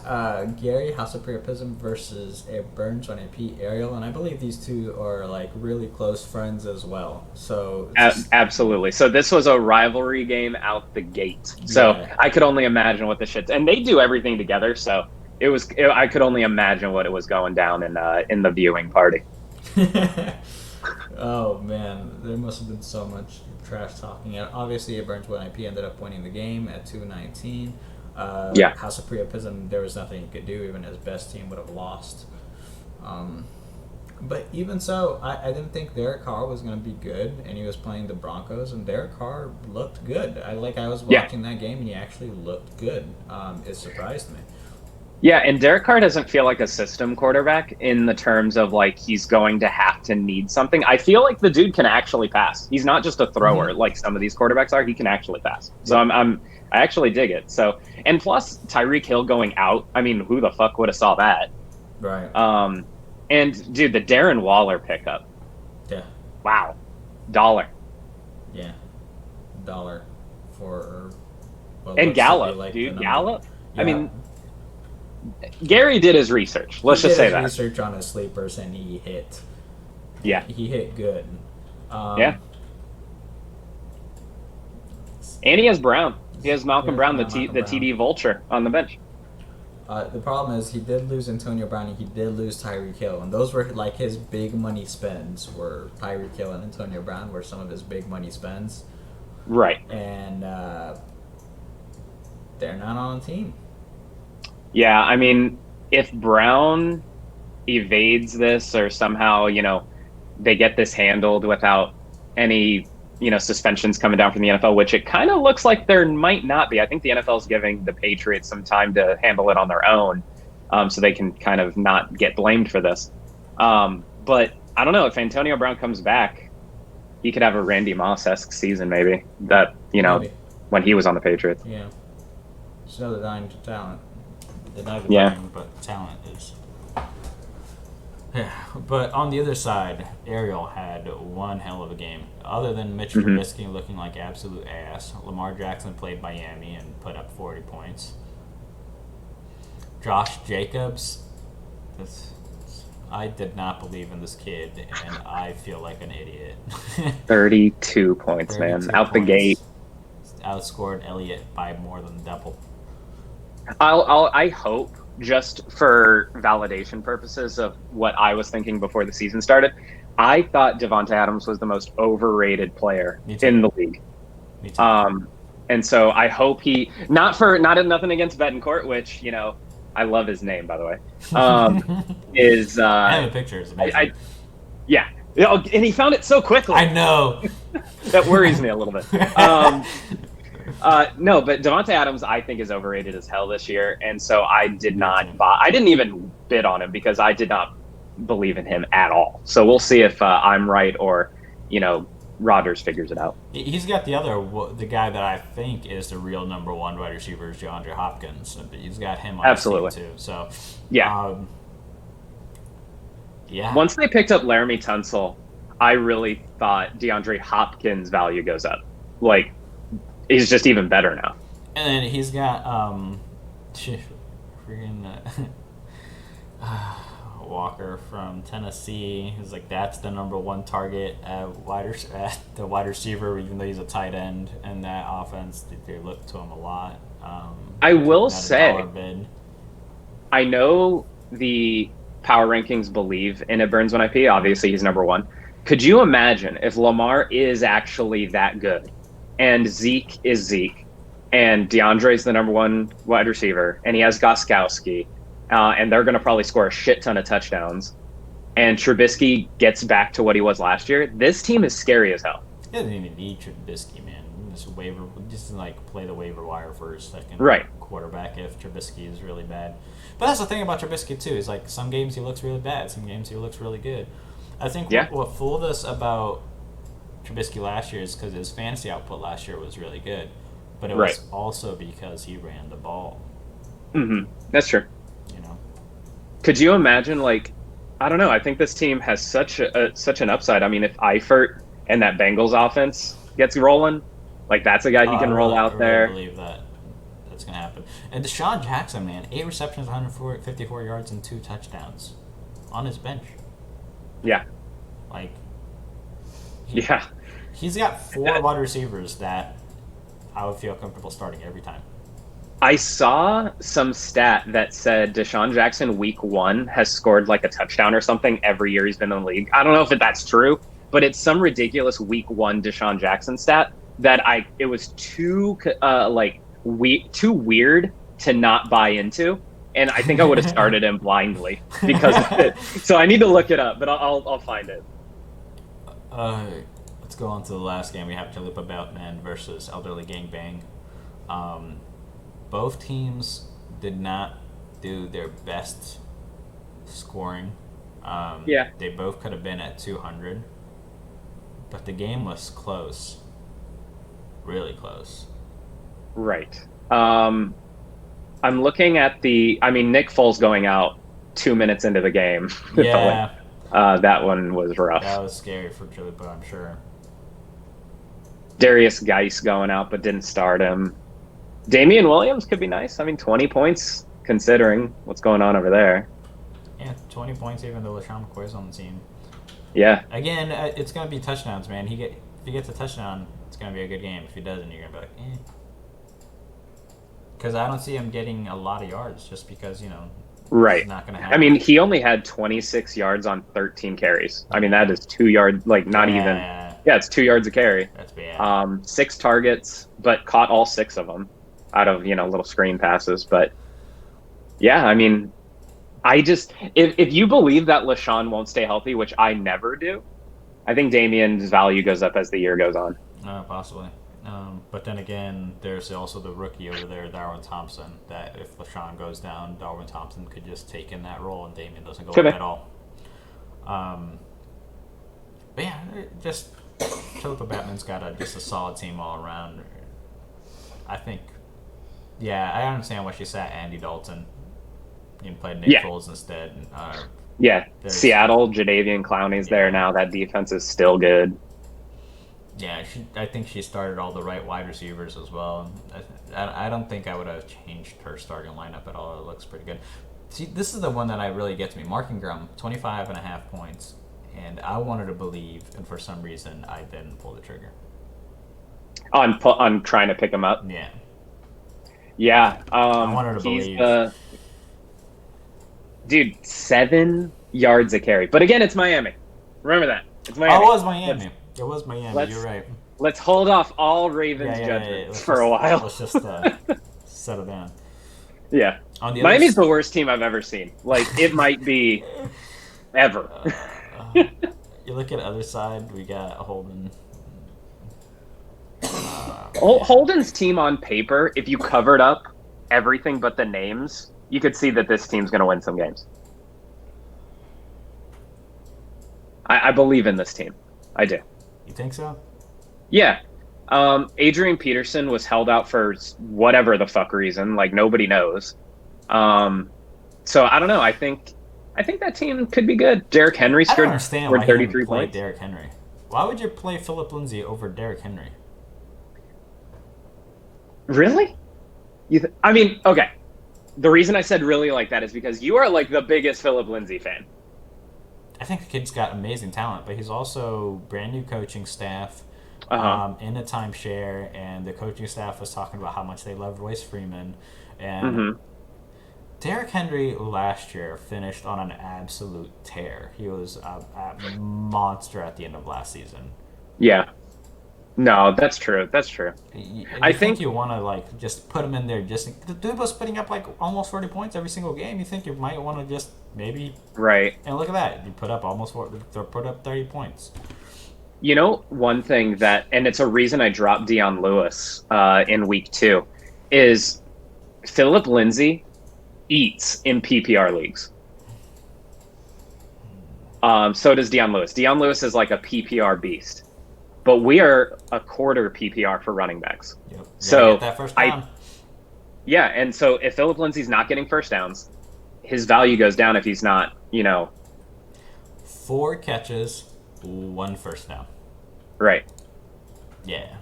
Gary House of Priapism versus Burns on AP Ariel, and I believe these two are like really close friends as well. So Absolutely. So this was a rivalry game out the gate. So Yeah. I could only imagine what the shit. And they do everything together. So I could only imagine what it was going down in the viewing party. Oh man, there must have been so much trash talking. And obviously, Burns won IP ended up winning the game at 2-19. Yeah. House of Priapism, there was nothing he could do. Even his best team would have lost. But even so, I didn't think Derek Carr was going to be good, and he was playing the Broncos, and Derek Carr looked good. I was watching that game, and he actually looked good. It surprised me. Yeah, and Derek Carr doesn't feel like a system quarterback in the terms of like he's going to have to need something. I feel like the dude can actually pass. He's not just a thrower like some of these quarterbacks are. He can actually pass. So I actually dig it. So, and plus Tyreek Hill going out. I mean, who the fuck would have saw that? Right. And dude, the Darren Waller pickup. Yeah. Wow. $1. Yeah. $1 for. Well, And looks to be Gallup, like dude. the number- Gallup. Yeah. I mean, Gary did his research. Let's He just did say his that. research on his sleepers, and he hit. Yeah. He hit good. Yeah. And he has Brown. He has Malcolm Brown, the TD vulture on the bench. The problem is he did lose Antonio Brown and he did lose Tyreek Hill, and those were like his big money spends. Were Tyreek Hill and Antonio Brown were some of his big money spends, Right. and they're not on the team. Yeah, I mean, if Brown evades this or somehow, they get this handled without any, suspensions coming down from the NFL, which it kind of looks like there might not be. I think the NFL is giving the Patriots some time to handle it on their own, so they can kind of not get blamed for this. But I don't know, if Antonio Brown comes back, he could have a Randy Moss-esque season maybe, that, Maybe. when he was on the Patriots. Yeah, just another dying talent. They're not even Yeah. playing, but talent is. Yeah, but on the other side, Ariel had one hell of a game. Other than Mitch Trubisky looking like absolute ass, Lamar Jackson played Miami and put up 40 points. Josh Jacobs, I did not believe in this kid, and I feel like an idiot. 32 points, man. 32 Out the points. gate. Outscored Elliott by more than double. I hope, just for validation purposes of what I was thinking before the season started, I thought Devonta Adams was the most overrated player Me too. in the league. Me too. And so I hope he not nothing against Betancourt, which I love his name, by the way. Is I have a picture. It's amazing. yeah, and he found it so quickly. I know. That worries me a little bit. No, but Devonta Adams, I think, is overrated as hell this year, and so I did not buy. I didn't even bid on him because I did not believe in him at all. So we'll see if I'm right or, Rodgers figures it out. He's got the guy that I think is the real number one wide receiver is DeAndre Hopkins. But he's got him on Absolutely. his team too. So Yeah. Yeah. Once they picked up Laramie Tunsil, I really thought DeAndre Hopkins' value goes up. Like, he's just even better now. And then he's got freaking Walker from Tennessee. He's like, that's the number one target at the wide receiver, even though he's a tight end in that offense. They look to him a lot. I will at a say, dollar bid. I know the power rankings believe in it Burns when IP. Obviously, he's number one. Could you imagine if Lamar is actually that good and Zeke is Zeke and DeAndre's the number one wide receiver and he has Gostkowski and they're going to probably score a shit ton of touchdowns and Trubisky gets back to what he was last year? This team is scary as hell. He doesn't even need Trubisky, man. Just like play the waiver wire for a second. Right. Quarterback if Trubisky is really bad. But that's the thing about Trubisky too. Is like some games he looks really bad, some games he looks really good. I think what fooled us about Trubisky last year is because his fantasy output last year was really good, but it was also because he ran the ball. Mm-hmm. That's true. Could you imagine, like, I don't know. I think this team has such an upside. I mean, if Eifert and that Bengals offense gets rolling, like that's a guy he can roll I out really there. believe that that's gonna happen. And Deshaun Jackson, man, 8 receptions, 154 yards, and 2 touchdowns on his bench. Yeah, Like, yeah. he's got 4 wide receivers that I would feel comfortable starting every time. I saw some stat that said Deshaun Jackson week 1 has scored like a touchdown or something every year he's been in the league. I don't know if that's true, but it's some ridiculous week 1 Deshaun Jackson stat that it was too too weird to not buy into, and I think I would have started him blindly because of it. So I need to look it up, but I'll find it. Let's go on to the last game. We have Chalupa Batman versus Elderly Gangbang. Both teams did not do their best scoring. Yeah. They both could have been at 200, but the game was close. Really close. Right. I'm looking at Nick Foles going out 2 minutes into the game. Yeah. That one was rough. That was scary for Chalupa, I'm sure. Darius Geis going out but didn't start him. Damian Williams could be nice. I mean, 20 points considering what's going on over there. Yeah, 20 points even though LaShawn McCoy's on the team. Yeah. Again, it's going to be touchdowns, man. If he gets a touchdown, it's going to be a good game. If he doesn't, you're going to be like, eh. Because I don't see him getting a lot of yards just because, Right. it's not going to happen. I mean, he only had 26 yards on 13 carries. I mean, that is 2 yards, like not even. Yeah, it's 2 yards a carry. That's bad. 6 targets, but caught all 6 of them out of, little screen passes. But yeah, I mean, if you believe that LaShawn won't stay healthy, which I never do, I think Damian's value goes up as the year goes on. Possibly. But then again, there's also the rookie over there, Darwin Thompson, that if LaShawn goes down, Darwin Thompson could just take in that role and Damian doesn't go up at all. But yeah, just Chalupa Batman's got just a solid team all around. I think, yeah, I understand why she sat Andy Dalton. You can play Nick Foles instead. Seattle, Jadeveon Clowney's there now. That defense is still good. Yeah, I think she started all the right wide receivers as well. I don't think I would have changed her starting lineup at all. It looks pretty good. See, this is the one that really gets me. Mark Ingram, 25.5 points. And I wanted to believe, and for some reason, I didn't pull the trigger. On trying to pick him up? Yeah. Yeah. I wanted to believe. Dude, 7 yards a carry. But again, it's Miami. Remember that. It's Miami. Oh, it was Miami. It was Miami. You're right. Let's hold off all Ravens judgments for a while. Let's just settle down. Yeah. Miami's the worst team I've ever seen. Like, it might be ever. You look at the other side, we got Holden. Holden's team on paper, if you covered up everything but the names, you could see that this team's going to win some games. I believe in this team. I do. You think so? Yeah. Adrian Peterson was held out for whatever the fuck reason. Like, nobody knows. So, I don't know. I think that team could be good. Derrick Henry scored 33 points. Derrick Henry. Why would you play Philip Lindsay over Derrick Henry? Really? Okay. The reason I said really like that is because you are like the biggest Philip Lindsay fan. I think the kid's got amazing talent, but he's also brand new coaching staff in a timeshare, and the coaching staff was talking about how much they love Royce Freeman. And Derrick Henry last year finished on an absolute tear. He was a monster at the end of last season. Yeah. No, that's true. That's true. I think you want to just put him in there. The dude was putting up almost 40 points every single game. You think you might want to just maybe And look at that, you put up put up 30 points. You know, one thing and it's a reason I dropped Dion Lewis in week 2, is Philip Lindsay eats in PPR leagues. So does Dion Lewis. Dion Lewis is like a PPR beast. But we are a quarter PPR for running backs. Yep. So get that first down. and so if Philip Lindsay's not getting first downs, his value goes down if he's not, 4 catches, 1 first down. right. Yeah.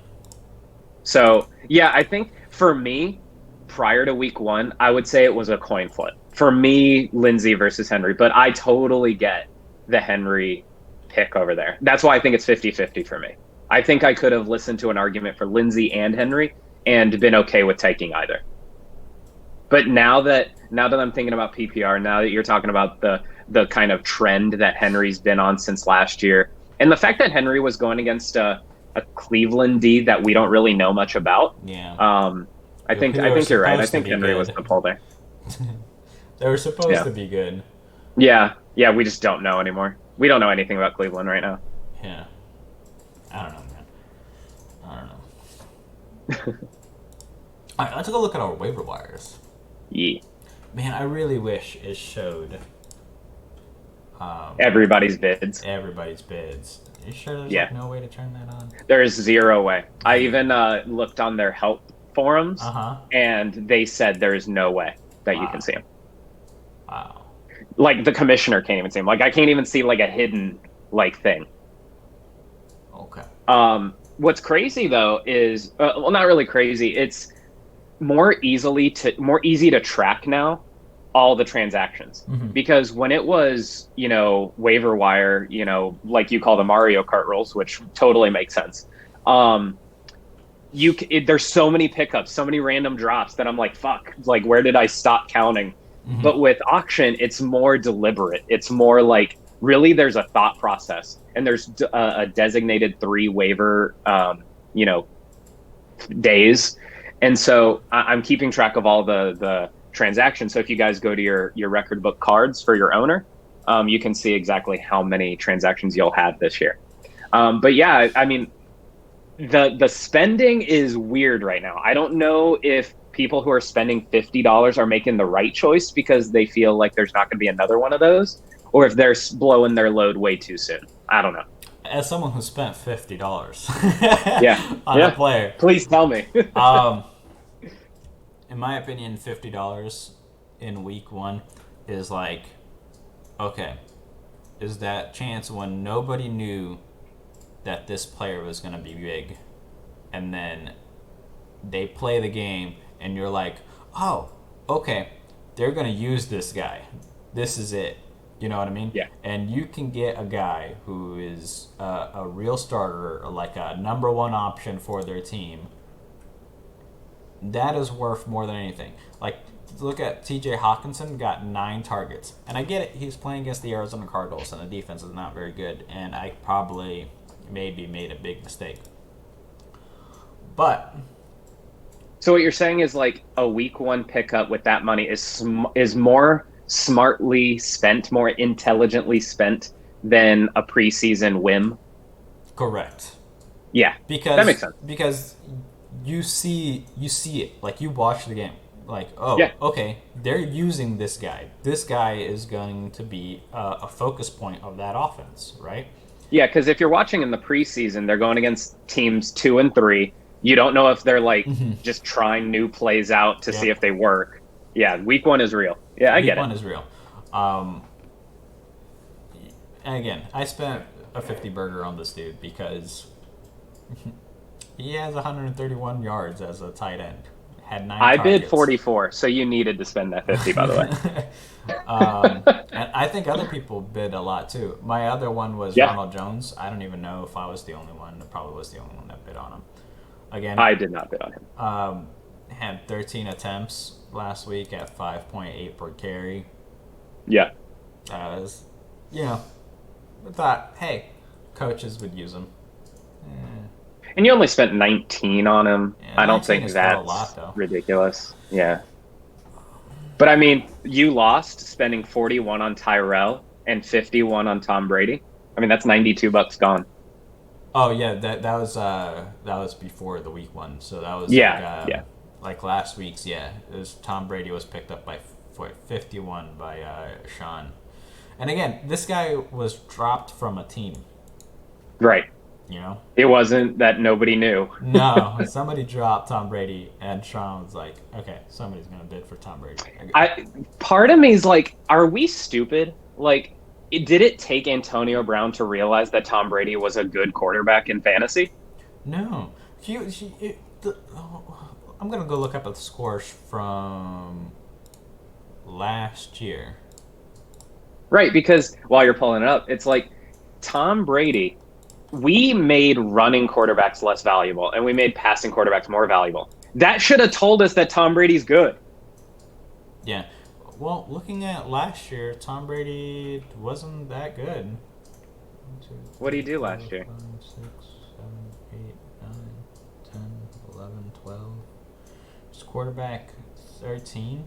So, yeah, I think for me, prior to week 1, I would say it was a coin flip. For me, Lindsey versus Henry, but I totally get the Henry pick over there. That's why I think it's 50-50 for me. I think I could have listened to an argument for Lindsey and Henry and been okay with taking either. But now that I'm thinking about PPR, now that you're talking about the kind of trend that Henry's been on since last year, and the fact that Henry was going against a Cleveland D that we don't really know much about. Yeah. I think you're right. I think Henry was the pull there. They were supposed to be good. Yeah, we just don't know anymore. We don't know anything about Cleveland right now. Yeah. I don't know, man. I don't know. All right, let's go look at our waiver wires. Yeah. Man, I really wish it showed everybody's bids. Everybody's bids. Are you sure there's Yeah. like no way to turn that on? There is zero way. I even looked on their help forums, and they said there is no way that you can see them. Wow. Like the commissioner can't even see them. Like I can't even see like a hidden like thing. Okay. What's crazy though is well, not really crazy. It's more easy to track now all the transactions because when it was waiver wire, like you call the Mario Kart rules, which totally makes sense. There's so many pickups, so many random drops that I'm like, fuck, like where did I stop counting? But with auction, it's more deliberate. It's more like really there's a thought process and there's a designated 3 waiver, days. And so I'm keeping track of all the transactions. So if you guys go to your record book cards for your owner, you can see exactly how many transactions you'll have this year. But yeah, I mean, the spending is weird right now. I don't know if people who are spending $50 are making the right choice because they feel like there's not going to be another one of those, or if they're blowing their load way too soon. I don't know. As someone who spent $50 on a player, please tell me. In my opinion, $50 in week 1 is like, okay, is that chance when nobody knew that this player was going to be big, and then they play the game, and you're like, oh, okay, they're going to use this guy. This is it. You know what I mean? Yeah. And you can get a guy who is a real starter, like a number 1 option for their team. That is worth more than anything. Like, look at TJ Hawkinson, got 9 targets. And I get it, he's playing against the Arizona Cardinals, and the defense is not very good. And I probably maybe made a big mistake. But so what you're saying is like a week 1 pickup with that money is more smartly spent, more intelligently spent than a preseason whim. Correct. Yeah, because that makes sense. Because you see it, like you watch the game, like, oh, yeah. Okay, they're using this guy. This guy is going to be a focus point of that offense, right? Yeah, because if you're watching in the preseason, they're going against teams 2 and 3. You don't know if they're like just trying new plays out to see if they work. Yeah, week 1 is real. Yeah, I get it. Week 1 is real. And again, I spent a 50 burger on this dude because he has 131 yards as a tight end. Had 9 I targets. bid 44, so you needed to spend that 50, by the way. And I think other people bid a lot too. My other one was Ronald Jones. I don't even know if I was the only one. I probably was the only one that bid on him. Again, I did not bid on him. Had 13 attempts last week at 5.8 per carry. Yeah. Was, I thought, hey, coaches would use him. And you only spent 19 on him. Yeah, I don't think that's a lot, though. Ridiculous. Yeah. But I mean, you lost spending 41 on Tyrell and 51 on Tom Brady. I mean, that's $92 gone. Oh yeah, that was before the week 1. So that was like last week's. Yeah, it was Tom Brady was picked up by 51 by Sean. And again, this guy was dropped from a team. Right. You know? It wasn't that nobody knew. No, somebody dropped Tom Brady, and Sean was like, "Okay, somebody's gonna bid for Tom Brady." Part of me is like, are we stupid? Like, did it take Antonio Brown to realize that Tom Brady was a good quarterback in fantasy? No, I'm gonna go look up the scores from last year. Right, because while you're pulling it up, it's like Tom Brady, we made running quarterbacks less valuable and we made passing quarterbacks more valuable. That should have told us that Tom Brady's good. Yeah. Well, looking at last year, Tom Brady wasn't that good. 1, 2, What did he 3, do 4, last year? 5, 6, 7, 8, 9, 10, 11, 12. His quarterback 13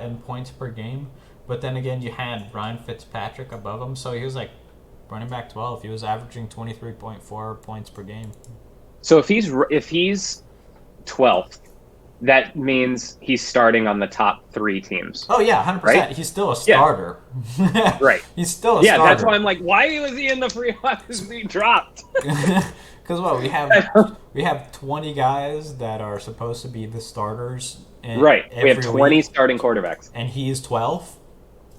in points per game. But then again, you had Ryan Fitzpatrick above him, so he was like running back 12. He was averaging 23.4 points per game. So if he's 12th, that means he's starting on the top 3 teams. Oh yeah, 100%. Right? He's still a starter. Yeah. Right. He's still a starter. starter. That's why I'm like, why was he in the free? Why was he dropped? Because we have 20 guys that are supposed to be the starters. Right. We have 20 week, starting quarterbacks. and he's 12.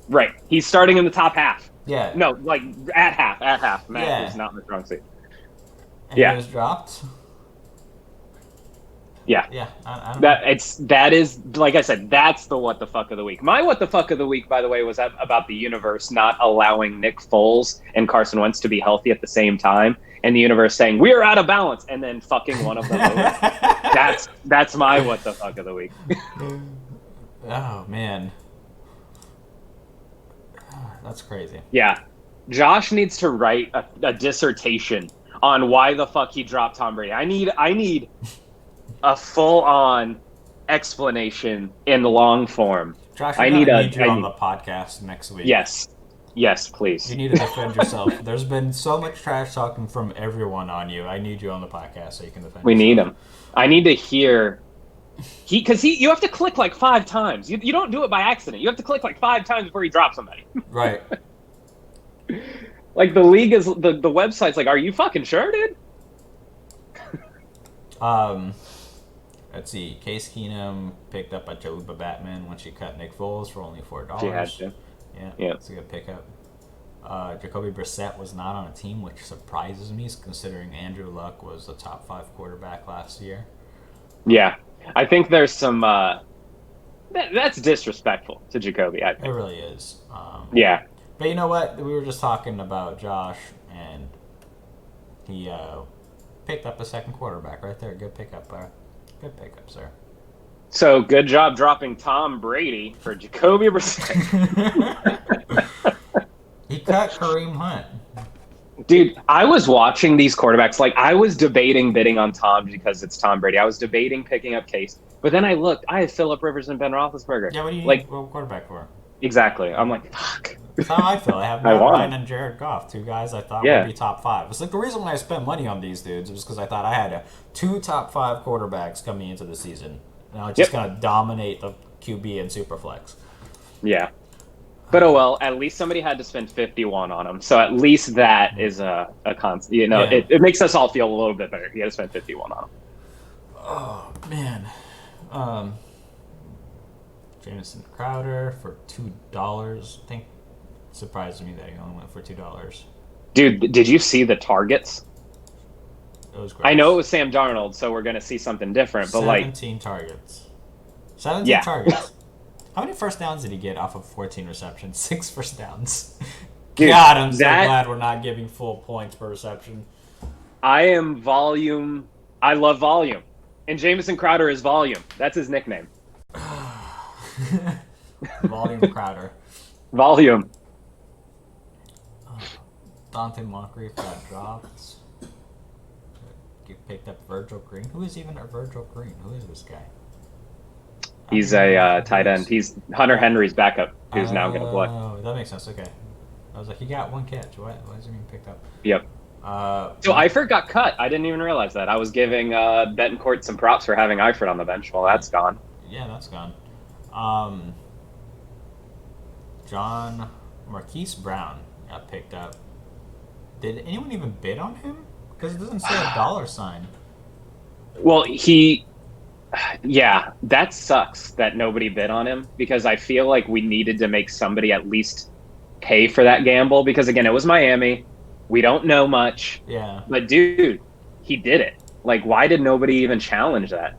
Right. He's starting in the top half. Yeah. No, like at half. Matt Yeah. is not in the strong seat. And Yeah. he was dropped. Yeah. Yeah. I don't know. That is like I said, that's the what the fuck of the week. My what the fuck of the week, by the way, was about the universe not allowing Nick Foles and Carson Wentz to be healthy at the same time, and the universe saying we're out of balance, and then fucking one of them over. That's my what the fuck of the week. Oh man. That's crazy. Yeah. Josh needs to write a dissertation on why the fuck he dropped Tom Brady. I need a full-on explanation in long form. Josh, I need need you on the podcast next week. Yes, please. You need to defend yourself. There's been so much trash talking from everyone on you. I need you on the podcast so you can defend yourself. We need him. I need to hear. Because you have to click like 5 times. You don't do it by accident. You have to click like 5 times before you drop somebody. Right. Like the league is the website's like, are you fucking sure, dude? Let's see. Case Keenum picked up a Chalupa Batman when she cut Nick Foles for only $4. She had to. Yeah, that's a good pickup. Jacoby Brissett was not on a team, which surprises me, considering Andrew Luck was the top 5 quarterback last year. Yeah, I think there's some. That's disrespectful to Jacoby. I think it really is. Yeah, but you know what? We were just talking about Josh, and he picked up a second quarterback right there. Good pickup, good pickup, sir. So good job dropping Tom Brady for Jacoby Brissett. He cut Kareem Hunt. Dude, I was watching these quarterbacks. Like, I was debating bidding on Tom because it's Tom Brady. I was debating picking up Case. But then I looked. I have Phillip Rivers and Ben Roethlisberger. Yeah, what do you need a quarterback for? Exactly. I'm like, fuck. That's how I feel. I have Matt Ryan and Jared Goff, 2 guys I thought would be top 5. It's like the reason why I spent money on these dudes was because I thought I had 2 top 5 quarterbacks coming into the season. And I was just going to dominate the QB and Superflex. Yeah. But oh well, at least somebody had to spend 51 on him. So at least that is a constant. You know, it makes us all feel a little bit better. You had to spend 51 on him. Oh, man. Jamison Crowder for $2. I think it surprised me that he only went for $2. Dude, did you see the targets? It was great. I know it was Sam Darnold, so we're going to see something different. But 17 targets. 17 targets. How many first downs did he get off of 14 receptions? 6 first downs. Dude, God, I'm so glad we're not giving full points per reception. I am volume. I love volume. And Jamison Crowder is volume. That's his nickname. Volume Crowder. Volume. Dante Moncrief got dropped. You picked up Virgil Green. Who is even a Virgil Green? Who is this guy? He's a tight end. He's Hunter Henry's backup, who's now going to play. Oh, that makes sense. Okay. I was like, he got 1 catch. Why is he being picked up? Yep. So Eifert got cut. I didn't even realize that. I was giving Betancourt some props for having Eifert on the bench. Well, that's gone. Yeah, that's gone. Marquise Brown got picked up. Did anyone even bid on him? Because it doesn't say a dollar sign. Well, yeah, that sucks that nobody bid on him because I feel like we needed to make somebody at least pay for that gamble because again, it was Miami. We don't know much. Yeah. But dude, he did it. Like, why did nobody even challenge that?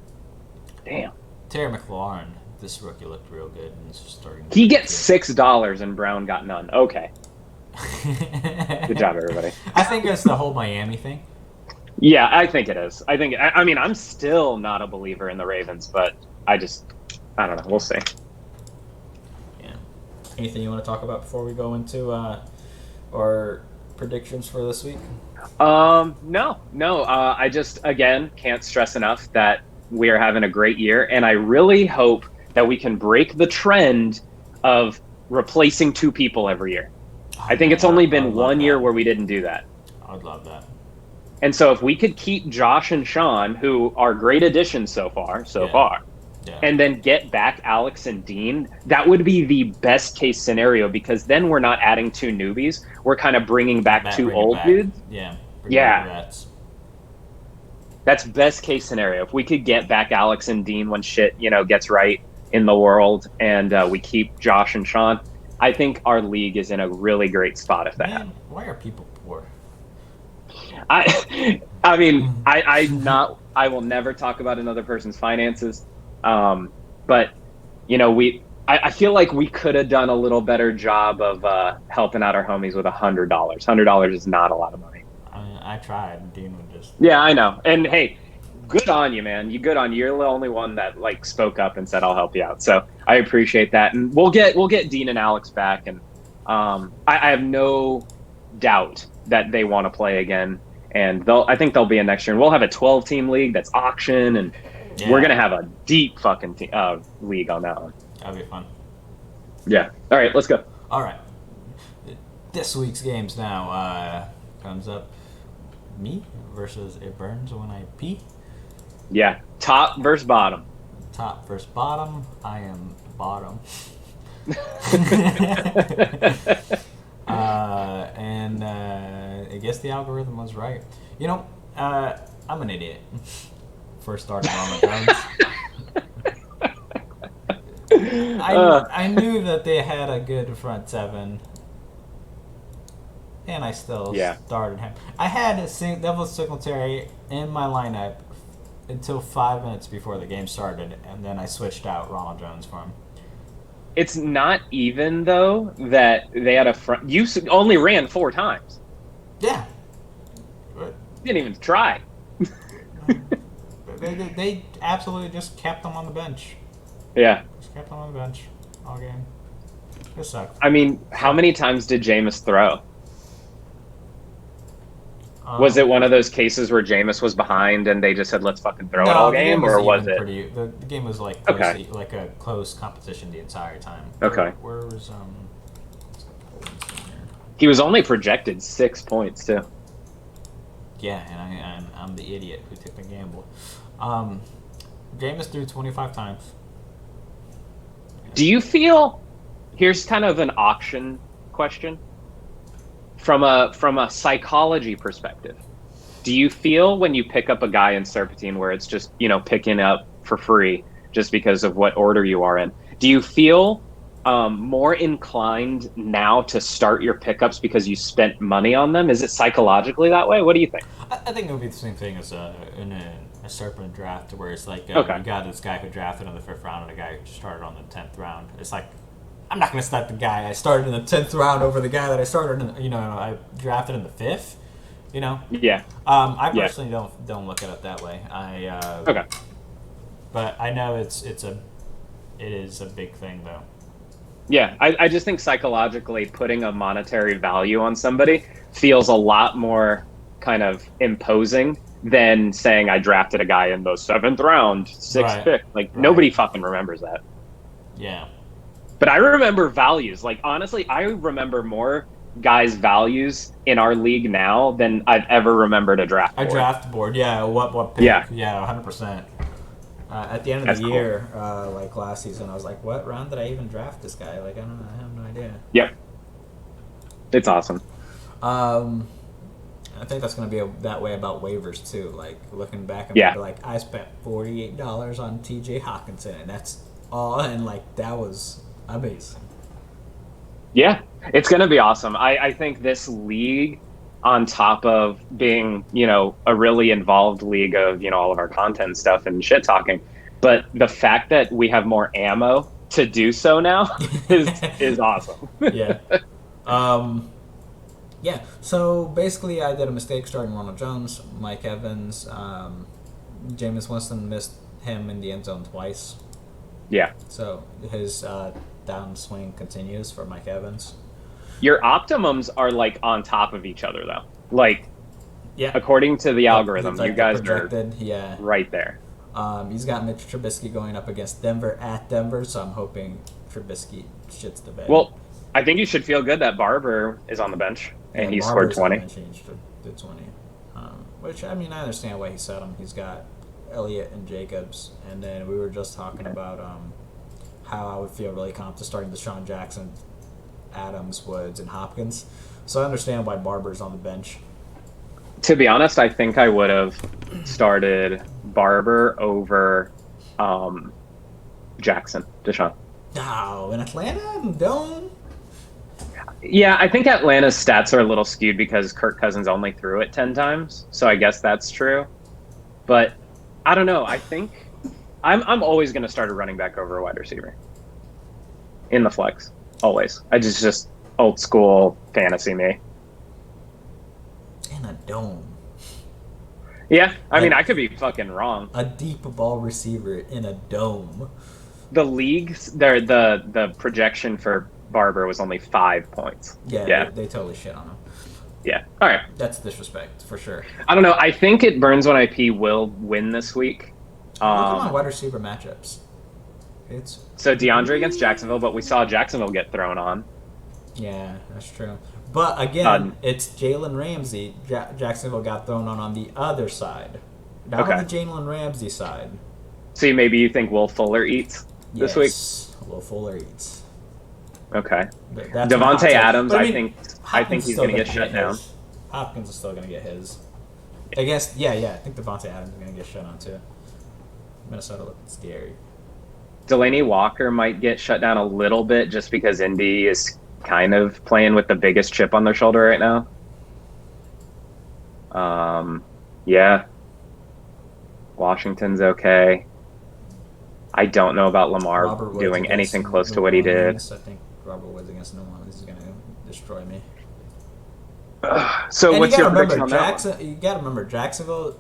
Damn. Terry McLaurin, this rookie looked real good and it's just starting. He gets $6 and Brown got none. Okay. Good job, everybody. I think it's the whole Miami thing. Yeah, I think it is. I mean, I'm still not a believer in the Ravens, but I don't know. We'll see. Yeah. Anything you want to talk about before we go into our predictions for this week? No. I just, again, can't stress enough that we are having a great year, and I really hope that we can break the trend of replacing 2 people every year. I think it's only been 1 year where we didn't do that. I would love that. And so if we could keep Josh and Sean, who are great additions so far, Yeah. and then get back Alex and Dean, that would be the best case scenario because then we're not adding 2 newbies. We're kind of bringing back 2 old dudes. Yeah. Yeah. That's best case scenario. If we could get back Alex and Dean when shit, gets right in the world and we keep Josh and Sean, I think our league is in a really great spot if that happens. Why are people poor? I mean, I will never talk about another person's finances. But I feel like we could have done a little better job of helping out our homies with $100. $100 is not a lot of money. I tried. Dean would just. Yeah, I know. And hey, good on you, man. You're the only one that spoke up and said I'll help you out. So I appreciate that. And we'll get Dean and Alex back. And I have no doubt that they want to play again. And I think they'll be in next year. And we'll have a 12-team league that's auction, and we're gonna have a deep fucking league on that one. That'd be fun. Yeah. All right, let's go. All right. This week's games now comes up. Me versus It Burns When I Pee. Yeah. Top versus bottom. Top versus bottom. I am bottom. And I guess the algorithm was right. I'm an idiot for starting on my guns. I knew that they had a good front seven, and I still started him. I had Devil Singletary in my lineup until 5 minutes before the game started, and then I switched out Ronald Jones for him. It's not even, though, that they had a front. You only ran 4 times. Yeah. You didn't even try. They absolutely just kept him on the bench. Yeah. Just kept him on the bench all game. It sucked. I mean, how many times did Jameis throw? Was it one of those cases where Jameis was behind and they just said, let's fucking throw it all game? Or was it? The game was like a close competition the entire time. Okay. Where was He was only projected 6 points, too. Yeah, and I'm the idiot who took the gamble. Jameis threw 25 times. Do you feel... Here's kind of an auction question. From a psychology perspective, do you feel when you pick up a guy in Serpentine where it's just, picking up for free just because of what order you are in, do you feel more inclined now to start your pickups because you spent money on them? Is it psychologically that way? What do you think? I think it would be the same thing as in a Serpent draft where it's like you got this guy who drafted in the 5th round and a guy who started on the 10th round. It's like, I'm not going to start the guy I started in the 10th round over the guy that I started in, I drafted in the 5th, Yeah. I personally don't look at it that way. Okay. But I know it is a big thing though. Yeah, I just think psychologically putting a monetary value on somebody feels a lot more kind of imposing than saying I drafted a guy in the 7th round, 6th pick. Nobody fucking remembers that. Yeah. But I remember values. Honestly, I remember more guys' values in our league now than I've ever remembered a draft board. A draft board, yeah. What pick? Yeah, 100%. At the end of the year, last season, I was like, what round did I even draft this guy? I have no idea. Yep. It's awesome. I think that's going to be that way about waivers too. Like looking back and Yeah. be like, I spent $48 on T.J. Hawkinson, and that's all, and like that was amazing. Yeah, it's going to be awesome. I think this league, on top of being, a really involved league of, all of our content stuff and shit talking, but the fact that we have more ammo to do so now is awesome. Yeah. Yeah. So basically, I did a mistake starting Ronald Jones, Mike Evans, Jameis Winston missed him in the end zone twice. Yeah. So his downswing continues for Mike Evans. Your optimums are like on top of each other though. Like, Yeah. according to the algorithm, Like you guys projected, are right there. He's got Mitch Trubisky going up against Denver at Denver, so I'm hoping Trubisky shits the bed. Well, I think you should feel good that Barber is on the bench and he scored 20. Changed to 20. Which, I mean, I understand why he set him. He's got Elliott and Jacobs, and then we were just talking about how I would feel really confident starting Deshaun Jackson, Adams, Woods, and Hopkins. So I understand why Barber's on the bench. To be honest, I think I would have started Barber over Jackson, Deshaun. Oh, in Atlanta? Dome? Yeah, I think Atlanta's stats are a little skewed because Kirk Cousins only threw it 10 times, so I guess that's true. But I don't know. I think I'm always going to start a running back over a wide receiver in the flex. Always. I just old school fantasy me. In a dome. Yeah, I mean, I could be fucking wrong. A deep ball receiver in a dome. The leagues, the projection for Barber was only 5 points. Yeah. They totally shit on him. Yeah. All right. That's disrespect, for sure. I don't know. I think it burns when IP will win this week. Look at my wide receiver matchups. So DeAndre against Jacksonville, but we saw Jacksonville get thrown on. Yeah, that's true. But again, it's Jalen Ramsey. Jacksonville got thrown on the other side. Not on the Jalen Ramsey side. So maybe you think Will Fuller eats this week? Yes, Will Fuller eats. Okay. That's Devontae Adams, but, I think he's going to get shut down. Hopkins is still going to get his. I guess, yeah. I think Devontae Adams is going to get shut on too. Minnesota looking scary. Delaney Walker might get shut down a little bit just because Indy is kind of playing with the biggest chip on their shoulder right now. Yeah. Washington's okay. I don't know about Lamar doing anything close to what he did. I think Robert Woods against New Orleans is going to destroy me. So what's your prediction on that one? You got to remember, Jacksonville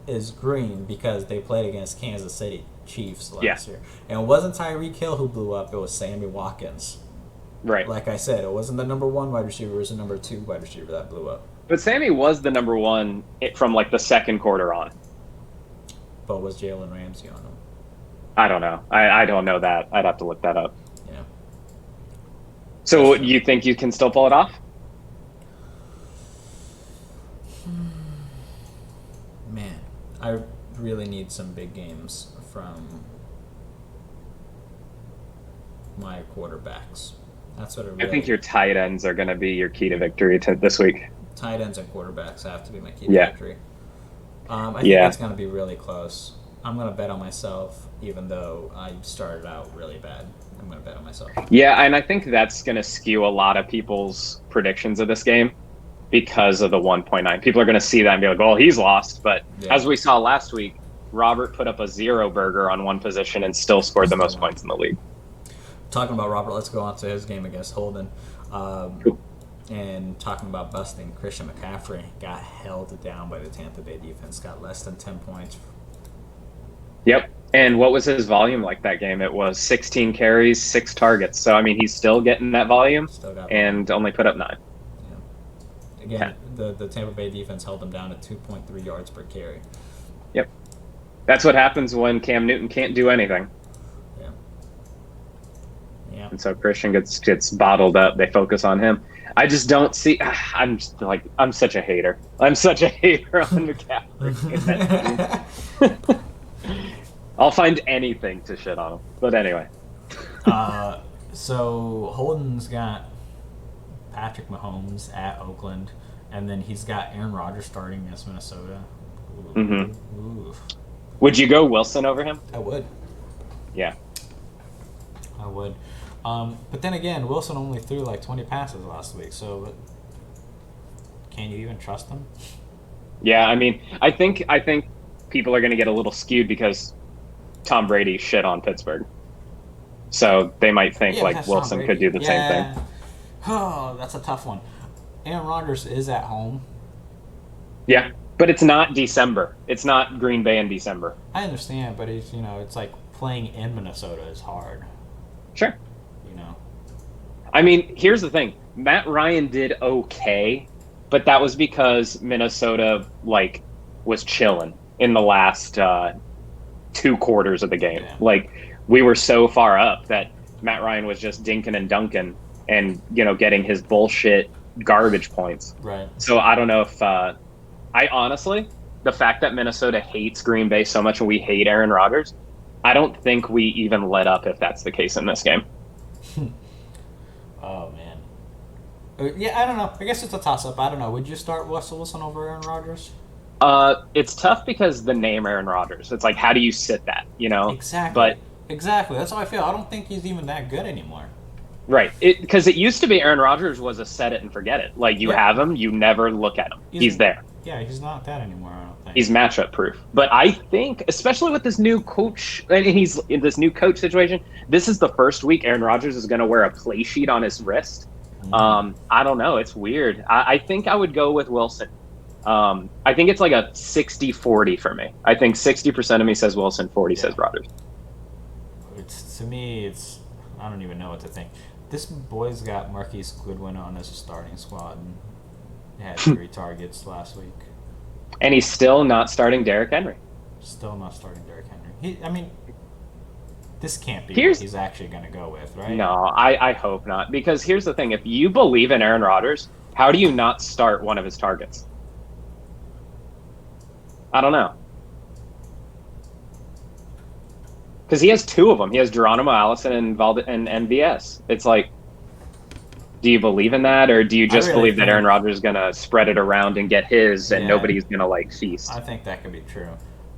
is green because they played against Kansas City Chiefs last year. And it wasn't Tyreek Hill who blew up, it was Sammy Watkins. Right. Like I said, it wasn't the number one wide receiver, it was the number 2 wide receiver that blew up. But Sammy was the number 1 from like the second quarter on. But was Jalen Ramsey on him? I don't know. I don't know that. I'd have to look that up. Yeah. So you think you can still pull it off? Man, I really need some big games from my quarterbacks. That's what I think your tight ends are going to be your key to victory this week. Tight ends and quarterbacks have to be my key to victory. I think it's going to be really close. I'm going to bet on myself, even though I started out really bad. I'm going to bet on myself. Yeah, and I think that's going to skew a lot of people's predictions of this game because of the 1.9. People are going to see that and be like, "Oh, he's lost." But as we saw last week, Robert put up a 0 burger on one position and still scored the most points in the league. Talking about Robert, let's go on to his game against Holden. And talking about busting, Christian McCaffrey got held down by the Tampa Bay defense, got less than 10 points. Yep. And what was his volume like that game? It was 16 carries, 6 targets. So, I mean, he's still getting that volume and only put up 9. Yeah. Again, the Tampa Bay defense held him down at 2.3 yards per carry. Yep. That's what happens when Cam Newton can't do anything. Yeah. And so Christian gets bottled up. They focus on him. I just don't see. I'm such a hater. I'm such a hater on McCaffrey. I'll find anything to shit on him. But anyway. So Holden's got Patrick Mahomes at Oakland, And then he's got Aaron Rodgers starting against Minnesota. Ooh. Mm-hmm. Ooh. Would you go Wilson over him? I would. Yeah. I would. But then again, Wilson only threw like 20 passes last week, so can you even trust him? Yeah, I mean, I think people are going to get a little skewed because Tom Brady shit on Pittsburgh. So they might think like Wilson could do the same thing. Oh, that's a tough one. Aaron Rodgers is at home. Yeah, but it's not December. It's not Green Bay in December. I understand, but it's like playing in Minnesota is hard. Sure. You know. I mean, here's the thing. Matt Ryan did okay, but that was because Minnesota like was chilling in the last 2 quarters of the game. Yeah. Like we were so far up that Matt Ryan was just dinking and dunking and getting his bullshit garbage points. Right. So I don't know if I honestly, the fact that Minnesota hates Green Bay so much and we hate Aaron Rodgers, I don't think we even let up if that's the case in this game. Oh man. Yeah, I don't know. I guess it's a toss-up. I don't know. Would you start Russell Wilson over Aaron Rodgers? It's tough because the name Aaron Rodgers. It's like, how do you sit that? Exactly. But exactly. That's how I feel. I don't think he's even that good anymore. Right. Because it used to be Aaron Rodgers was a set it and forget it. Like you have him, you never look at him. He's there. Yeah, he's not that anymore, I don't think. He's matchup proof. But I think, especially with this new coach, and he's in this new coach situation, this is the first week Aaron Rodgers is going to wear a play sheet on his wrist. I don't know. It's weird. I think I would go with Wilson. I think it's like a 60-40 for me. I think 60% of me says Wilson, 40 says Rodgers. To me, I don't even know what to think. This boy's got Marquise Goodwin on his starting squad and had 3 targets last week. And he's still not starting Derrick Henry. Still not starting Derrick Henry. This can't be what he's actually going to go with, right? No, I hope not. Because here's the thing. If you believe in Aaron Rodgers, how do you not start one of his targets? I don't know. Because he has 2 of them. He has Geronimo Allison and MVS. It's like, do you believe in that, or do you just believe that Aaron Rodgers is going to spread it around and get his, and nobody's going to feast? I think that could be true.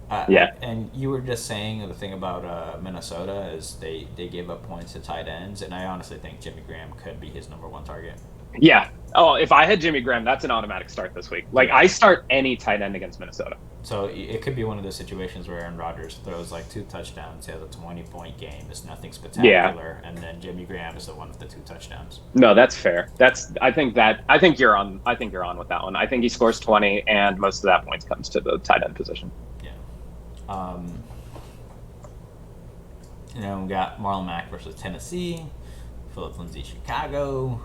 And you were just saying the thing about Minnesota is they gave up points to tight ends, and I honestly think Jimmy Graham could be his number 1 target. Yeah. Oh, if I had Jimmy Graham, that's an automatic start this week. Like, I start any tight end against Minnesota. So it could be one of those situations where Aaron Rodgers throws 2 touchdowns, he has a 20-point game, it's nothing spectacular, and then Jimmy Graham is the one with the 2 touchdowns. No, that's fair. I think you're on with that one. I think he scores 20, and most of that points comes to the tight end position. Yeah. We got Marlon Mack versus Tennessee, Philip Lindsay, Chicago.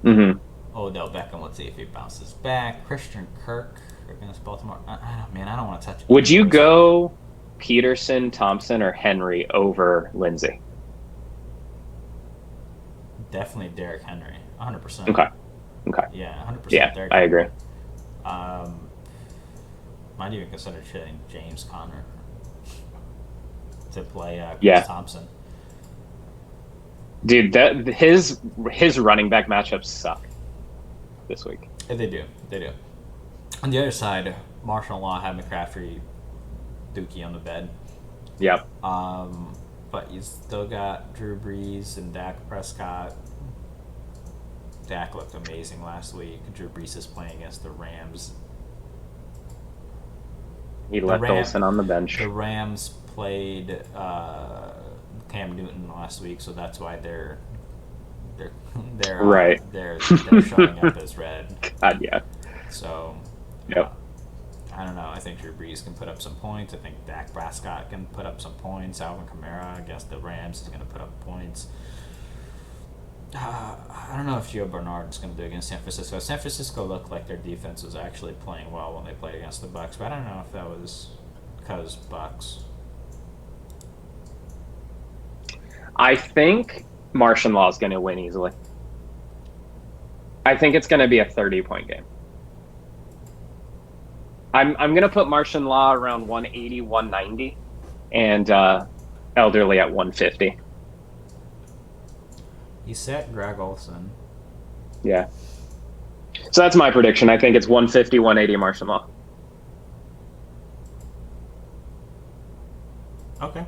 Mm-hmm. Odell Beckham, let's see if he bounces back. Christian Kirk against Baltimore. I don't want to touch it. Would you go Peterson, Thompson, or Henry over Lindsay? Definitely Derrick Henry, 100%. Okay. Yeah, 100%. Yeah, Derrick I agree. Might even consider trading James Conner to play Chris Thompson. Dude, his running back matchups suck this week. Yeah, they do. On the other side, Marshall Law had McCaffrey, Dookie on the bed. Yep. But you still got Drew Brees and Dak Prescott. Dak looked amazing last week. Drew Brees is playing against the Rams. He left Olsen on the bench. The Rams played Cam Newton last week, so that's why they're right. They're showing up as red. God, yeah. So, yep. I don't know. I think Drew Brees can put up some points. I think Dak Prescott can put up some points. Alvin Kamara against the Rams is going to put up points. I don't know if Gio Bernard is going to do against San Francisco. San Francisco looked like their defense was actually playing well when they played against the Bucs, but I don't know if that was because Bucs. I think Martian Law is going to win easily. I think it's going to be a 30-point game. I'm going to put Martian Law around 180, 190, and Elderly at 150. He set Greg Olson. Yeah. So that's my prediction. I think it's 150, 180 Martian Law. Okay.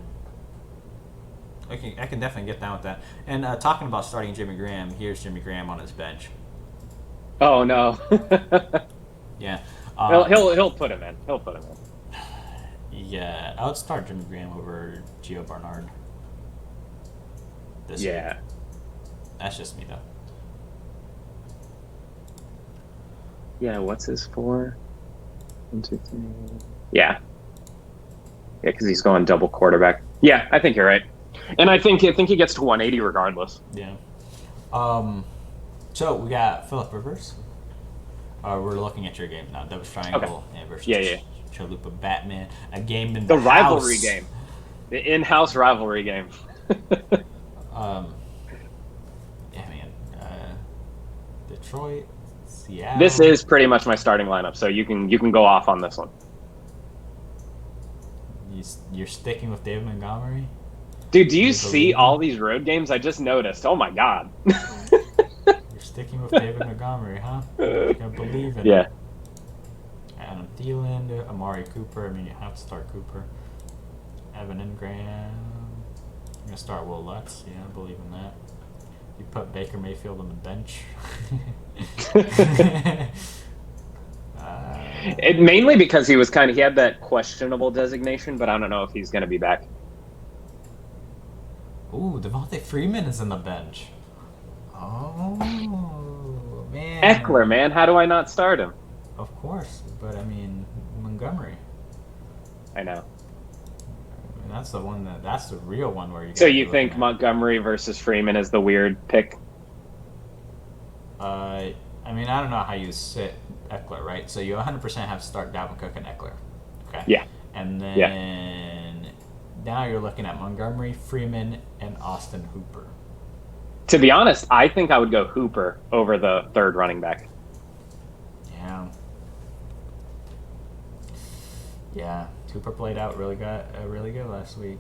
I can definitely get down with that. And talking about starting Jimmy Graham, here's Jimmy Graham on his bench. Oh no. Yeah. He'll put him in. He'll put him in. Yeah, I would start Jimmy Graham over Gio Bernard. This week. That's just me though. Yeah, what's his 4? 1, 2, 3. Yeah. Yeah, because he's going double quarterback. Yeah, I think you're right. And I think he gets to 180 regardless. Yeah. So we got Phillip Rivers. We're looking at your game now. Devil's Triangle versus Chalupa Batman. A game in the house. Rivalry game. The in-house rivalry game. Yeah, man. Detroit, Seattle. This is pretty much my starting lineup, so you can go off on this one. You're sticking with David Montgomery? Dude, do you see all these road games? I just noticed. Oh my god. You're sticking with David Montgomery, huh? You're gonna believe in it. Adam Dillon, Amari Cooper. I mean, you have to start Cooper. Evan Ingram. You're gonna start Will Lutz. Yeah, I believe in that. You put Baker Mayfield on the bench. It mainly because he had that questionable designation, but I don't know if he's gonna be back. Ooh, Devontae Freeman is on the bench. Oh man. Eckler, man, how do I not start him? Of course, but I mean Montgomery. I know. I mean, that's the real one where you. So you think Montgomery versus Freeman is the weird pick? I mean, I don't know how you sit Eckler, right? So you 100% have to start Dalvin Cook and Eckler. Okay. Yeah. And then now you're looking at Montgomery, Freeman, and Austin Hooper. To be honest, I think I would go Hooper over the third running back. Yeah. Yeah. Hooper played out really good last week.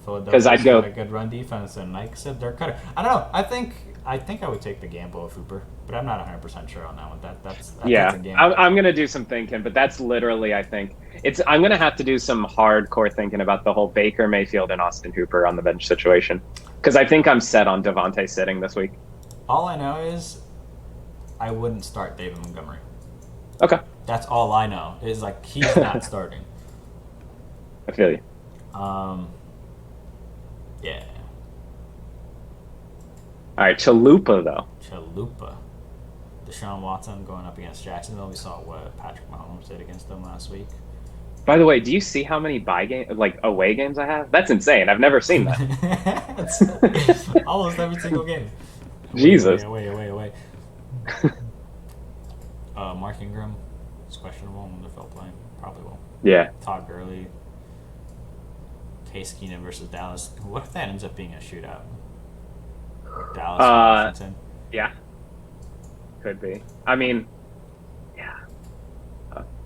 Philadelphia's got a good run defense, and like I said, they're cutter. I don't know. I think I would take the gamble of Hooper, but I'm not 100% sure on that one. That's a gamble. I'm gonna do some thinking, but that's literally I'm gonna have to do some hardcore thinking about the whole Baker Mayfield and Austin Hooper on the bench situation, because I think I'm set on Devontae sitting this week. All I know is I wouldn't start David Montgomery. Okay. That's all I know. Is like he's not starting. I feel you. Yeah. All right, Chalupa though. Chalupa. Deshaun Watson going up against Jacksonville. We saw what Patrick Mahomes did against them last week. By the way, do you see how many away games I have? That's insane. I've never seen that. That's almost every single game. Jesus. Away. Mark Ingram is questionable when they're playing. Probably will. Yeah. Todd Gurley. Case Keenum versus Dallas. What if that ends up being a shootout? Dallas, Washington. Yeah. Could be. I mean, yeah.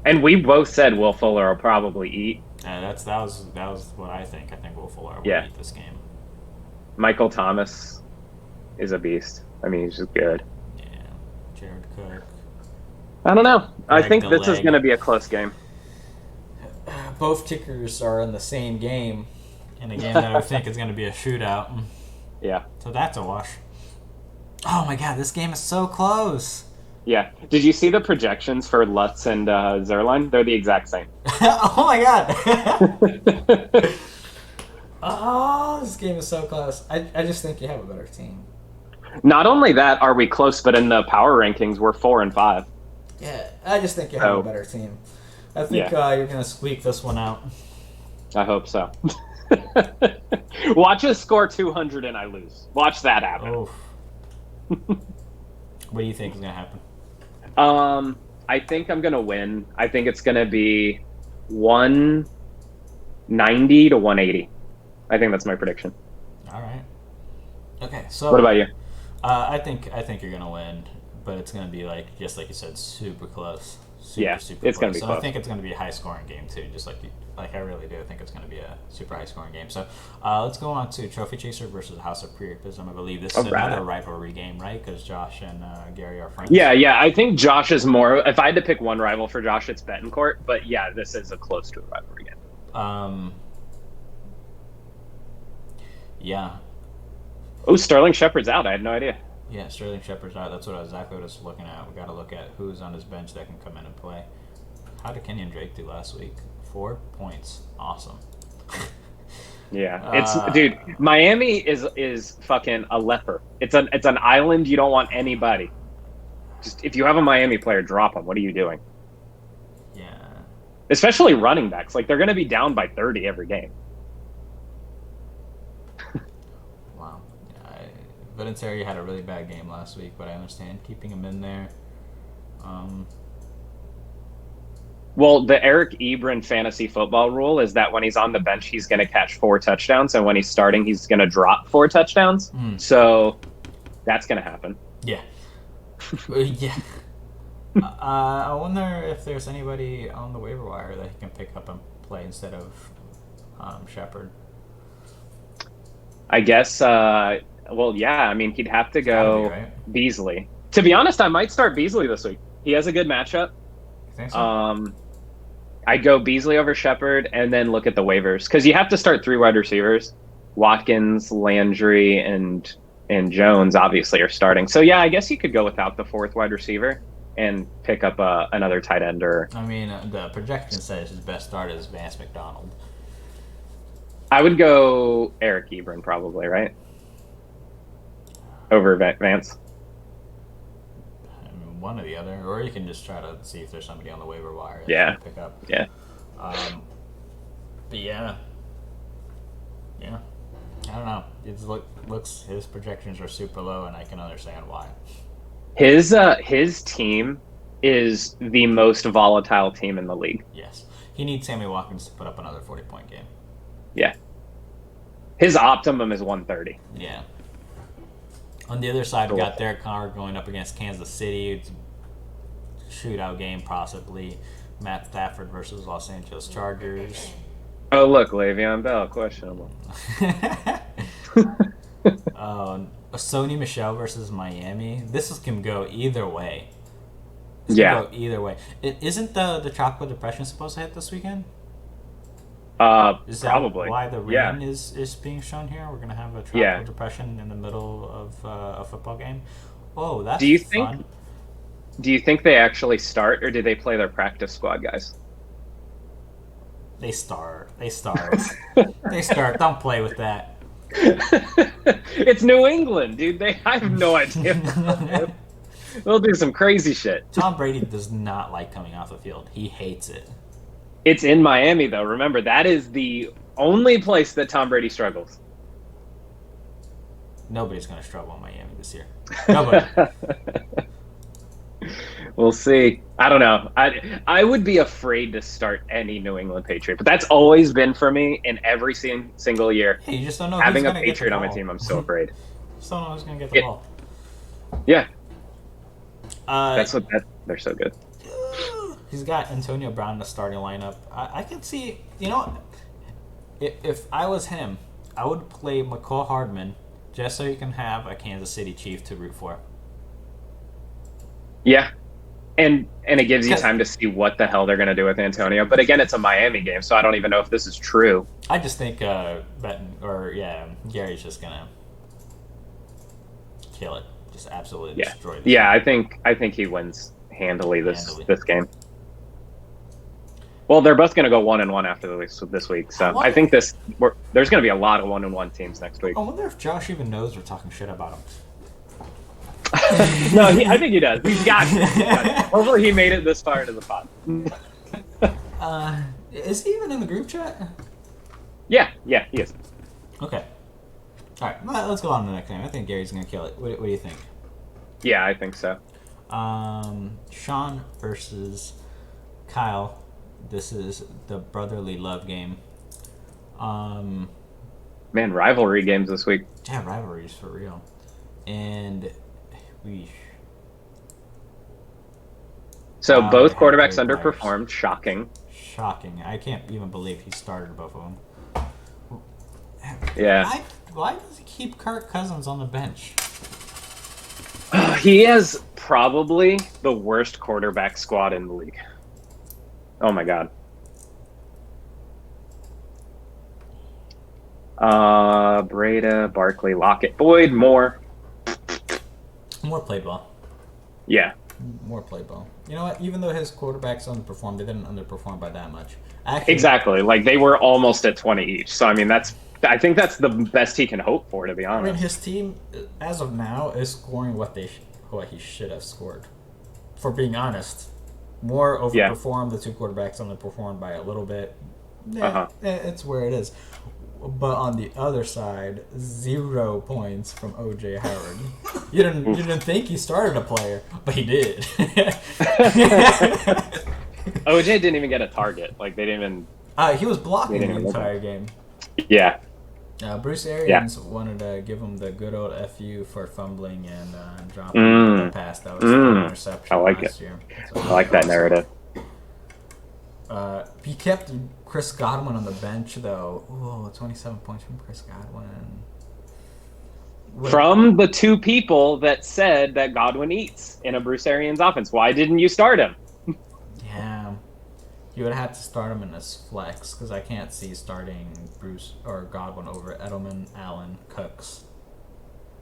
And we both said Will Fuller will probably eat. That was what I think. I think Will Fuller will eat this game. Michael Thomas is a beast. I mean, he's just good. Yeah. Jared Cook. I don't know. I think this is going to be a close game. Both kickers are in the same game, in a game that I think is going to be a shootout. Yeah. So that's a wash. Oh my god, this game is so close. Yeah. Did you see the projections for Lutz and Zerline? They're the exact same. Oh my god. Oh, this game is so close. I just think you have a better team. Not only that are we close, but in the power rankings, we're 4 and 5. Yeah, I just think you have a better team. I think you're going to squeak this one out. I hope so. Watch us score 200 and I lose. Watch that happen. Oh. What do you think is going to happen? I think I'm going to win. I think it's going to be 190 to 180. I think that's my prediction. All right. Okay, so what about you? I think you're going to win, but it's going to be just like you said, super close. super, Yeah, super it's gonna close. be So close. I think it's going to be a high scoring game too. Just like I really do. I think it's going to be a super high scoring game. So let's go on to Trophy Chaser versus House of Priapism. I believe this is Alright. another rivalry game, right? Because Josh and Gary are friends. Yeah. I think Josh is more. If I had to pick one rival for Josh, it's Betancourt. But yeah, this is a close to a rivalry game. Yeah. Oh, Sterling Shepard's out. I had no idea. Yeah, Sterling Shepard's out. That's exactly what I was looking at. We got to look at who's on his bench that can come in and play. How did Kenyon Drake do last week? 4 points. Awesome. Yeah, it's dude. Miami is fucking a leper. It's an island. You don't want anybody. Just if you have a Miami player, drop them. What are you doing? Yeah. Especially running backs. Like they're going to be down by 30 every game. Wow. Vinatieri had a really bad game last week, but I understand keeping him in there. Well, the Eric Ebron fantasy football rule is that when he's on the bench, he's going to catch 4 touchdowns, and when he's starting, he's going to drop 4 touchdowns. So that's going to happen. Yeah. Yeah. I wonder if there's anybody on the waiver wire that he can pick up and play instead of Shepard. I guess. Well, yeah. I mean, he'd have to go right? Beasley. To be honest, I might start Beasley this week. He has a good matchup. You think so? I'd go Beasley over Shepard and then look at the waivers because you have to start 3 wide receivers. Watkins, Landry, and Jones obviously are starting. So yeah, I guess you could go without the 4th wide receiver and pick up another tight end or. I mean, the projection says his best start is Vance McDonald. I would go Eric Ebron probably, right? Over Vance. One or the other, or you can just try to see if there's somebody on the waiver wire that Yeah. you can pick up. Yeah. But yeah, I don't know. It looks his projections are super low, and I can understand why. His team is the most volatile team in the league. Yes, he needs Sammy Watkins to put up another 40-point game. Yeah. His optimum is 130. Yeah. On the other side, we got Derek Carr going up against Kansas City. It's a shootout game, possibly. Matt Stafford versus Los Angeles Chargers. Oh, look, Le'Veon Bell, questionable. Sony Michel versus Miami. This can go either way. Yeah. Go either way. Isn't the tropical depression supposed to hit this weekend? Is Probably. That why the rain is being shown here? We're gonna have a tropical depression in the middle of a football game. Oh, that's fun. Do you think they actually start, or do they play their practice squad guys? They start. They start. Don't play with that. It's New England, dude. I have no idea. They'll do some crazy shit. Tom Brady does not like coming off the field. He hates it. It's in Miami, though. Remember, that is the only place that Tom Brady struggles. Nobody's going to struggle in Miami this year. Nobody. We'll see. I don't know. I would be afraid to start any New England Patriot, but that's always been for me in every single year. Hey, you just don't know having who's a gonna get the Patriot on my ball. team. I'm so afraid. Just don't know who's going to get the ball. Yeah. That's what they're so good. He's got Antonio Brown in the starting lineup. I can see, if I was him, I would play McCall Hardman just so he can have a Kansas City Chief to root for. Yeah. And it gives you time to see what the hell they're going to do with Antonio. But again, it's a Miami game, so I don't even know if this is true. I just think Gary's just going to kill it. Just absolutely destroy this. Yeah, I think he wins handily this game. Well, they're both going to go 1-1 after this week, so I think there's going to be a lot of 1-1 teams next week. I wonder if Josh even knows we're talking shit about him. No, I think he does. He's got it. Hopefully, he made it this far into the pod. Is he even in the group chat? Yeah, he is. Okay. All right, well, let's go on to the next game. I think Gary's going to kill it. What do you think? Yeah, I think so. Sean versus Kyle. This is the brotherly love game. Man, rivalry games this week. Yeah, rivalries for real. And So Oh, they both had quarterbacks great players. underperformed. Shocking. Shocking. I can't even believe he started both of them. Yeah. Why does he keep Kirk Cousins on the bench? He has probably the worst quarterback squad in the league. Oh my god. Breda, Barkley, Lockett, Boyd, Moore. More play ball. Yeah. More play ball. You know what? Even though his quarterbacks underperformed, they didn't underperform by that much. Actually, Exactly. Like they were almost at 20 each. So I mean I think that's the best he can hope for, to be I mean, honest. his team, as of now, is scoring what he should have scored. For being honest, Moore Yeah. overperformed. The two quarterbacks underperformed by a little bit. Uh-huh. It's where it is. But on the other side, 0 points from OJ Howard. You didn't think he started a player, but he did. OJ didn't even get a target. Like they didn't even He was they blocking didn't the even look at entire it. game. Yeah. Bruce Yeah. Arians wanted to give him the good old FU for fumbling and dropping the pass that was an interception I like last it. year. I like that narrative. He kept Chris Godwin on the bench, though. Ooh, 27 points from Chris Godwin. From the two people that said that Godwin eats in a Bruce Arians offense. Why didn't you start him? Yeah. You would have had to start him in this flex, because I can't see starting Bruce or Godwin over Edelman, Allen, Cooks.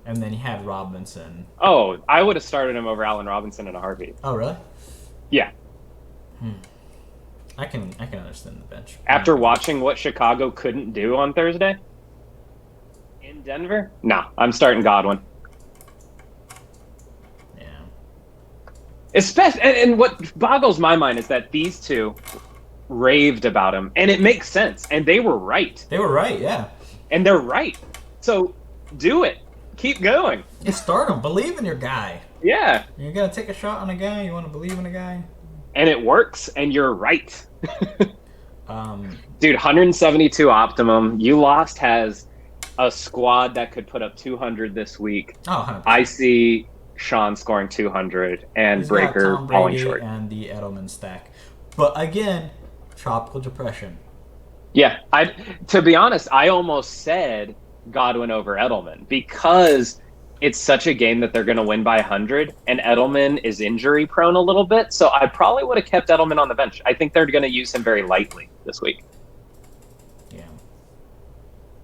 And then he had Robinson. Oh, I would have started him over Allen Robinson in a heartbeat. Oh, really? Yeah. I can understand the bench. After watching what Chicago couldn't do on Thursday in Denver, no, I'm starting Godwin. Yeah. Especially, and what boggles my mind is that these two raved about him, and it makes sense, and they were right, They were right, yeah. and they're right. So do it. Keep going. You start him. Believe in your guy. Yeah. You're going to take a shot on a guy. You want to believe in a guy. And it works, and you're right. Um, Dude, 172 optimum. You lost has a squad that could put up 200 this week. oh, 100%. I see Sean scoring 200 and He's got Breaker Tom falling Brady short. and the Edelman stack. But again, tropical depression. Yeah, to be honest, I almost said Godwin over Edelman because it's such a game that they're going to win by 100, and Edelman is injury prone a little bit. So I probably would have kept Edelman on the bench. I think they're going to use him very lightly this week. Yeah.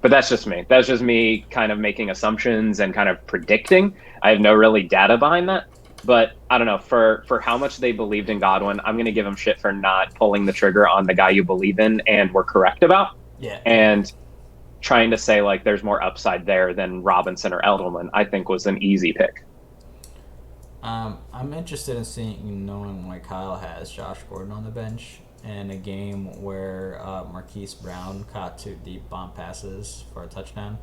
But that's just me. That's just me kind of making assumptions and kind of predicting. I have no really data behind that. But I don't know, for how much they believed in Godwin, I'm going to give them shit for not pulling the trigger on the guy you believe in and were correct about. Yeah. And trying to say like there's more upside there than Robinson or Edelman, I think was an easy pick. I'm interested in knowing why Kyle has Josh Gordon on the bench in a game where Marquise Brown caught 2 deep bomb passes for a touchdown.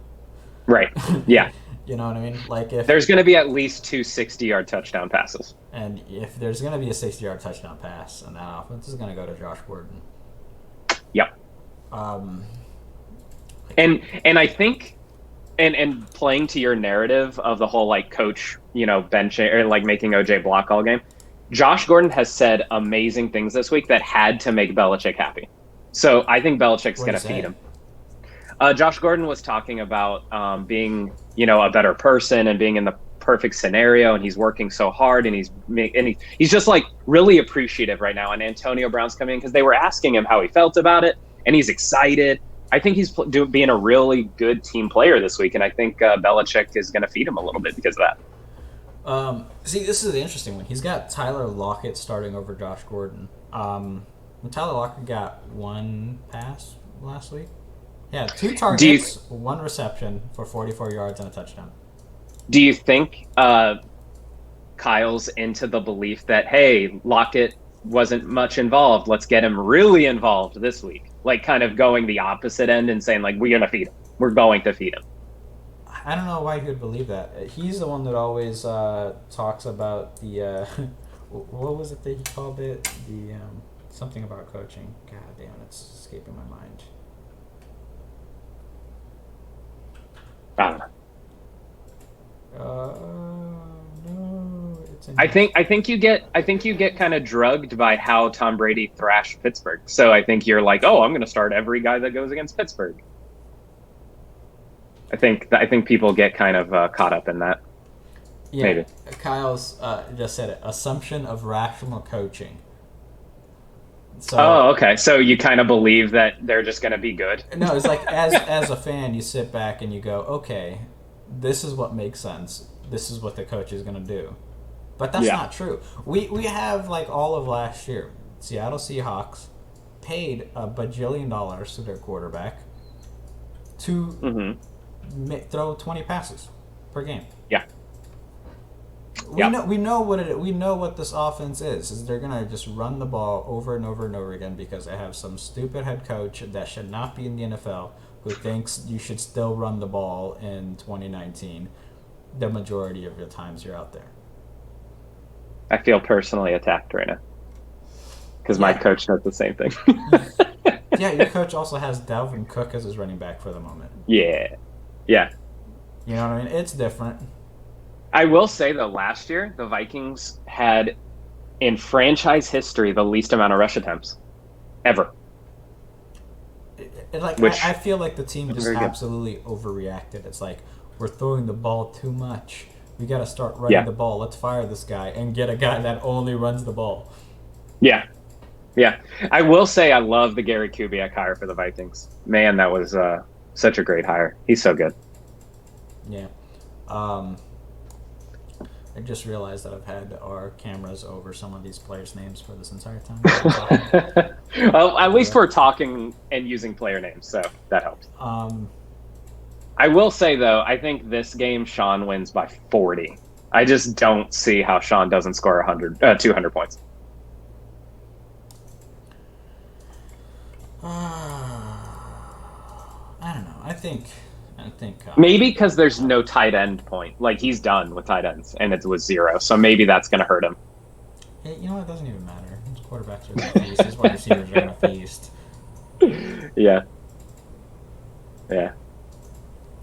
Right. Yeah. You know what I mean? Like if There's going to be at least 2 60-yard touchdown passes. and if there's going to be a 60-yard touchdown pass, and that offense is going to go to Josh Gordon. Yep. Um, And I think and playing to your narrative of the whole like coach, benching or like making OJ block all game, Josh Gordon has said amazing things this week that had to make Belichick happy. So I think Belichick's going to feed him. Josh Gordon was talking about being, a better person and being in the perfect scenario, and he's working so hard, and he's just like really appreciative right now. And Antonio Brown's coming in because they were asking him how he felt about it, and he's excited. I think he's being a really good team player this week, and I think Belichick is going to feed him a little bit because of that. See, this is the interesting one. He's got Tyler Lockett starting over Josh Gordon. Tyler Lockett got 1 pass last week. Yeah, 2 targets, 1 reception for 44 yards and a touchdown. Do you think Kyle's into the belief that, hey, Lockett wasn't much involved, let's get him really involved this week? Like kind of going the opposite end and saying, like, we're going to feed him. We're going to feed him. I don't know why he would believe that. He's the one that always talks about the what was it that he called it? The something about coaching. God damn, it's escaping my mind. I don't know. No, I think you get kind of drugged by how Tom Brady thrashed Pittsburgh. So I think you're like, oh, I'm going to start every guy that goes against Pittsburgh. I think people get kind of caught up in that. Yeah, Maybe. Kyle's just said it. Assumption of rational coaching. So, Oh, okay. So you kind of believe that they're just going to be good. No, it's like as a fan, you sit back and you go, okay, this is what makes sense. This is what the coach is going to do. But that's not true. We have, like, all of last year, Seattle Seahawks paid $1 bajillion to their quarterback to throw 20 passes per game. Yeah. We know what this offense is they're gonna just run the ball over and over and over again because they have some stupid head coach that should not be in the NFL who thinks you should still run the ball in 2019 the majority of the times you're out there. I feel personally attacked right now because my coach does the same thing. Yeah, your coach also has Dalvin Cook as his running back for the moment. Yeah. You know what I mean? It's different. I will say, though, last year, the Vikings had, in franchise history, the least amount of rush attempts ever. I feel like the team just absolutely overreacted. It's like, we're throwing the ball too much. We got to start running the ball. Let's fire this guy and get a guy that only runs the ball. Yeah. I will say I love the Gary Kubiak hire for the Vikings. Man, that was such a great hire. He's so good. Yeah. I just realized that I've had our cameras over some of these players' names for this entire time. Well, at least we're talking and using player names, so that helps. I will say, though, I think this game Sean wins by 40. I just don't see how Sean doesn't score 200 points. I don't know. I think maybe because there's no tight end point. Like, he's done with tight ends, and it was 0. So maybe that's going to hurt him. Hey, you know what? It doesn't even matter. His quarterbacks are going to feast. His wide receivers are going to feast. Yeah.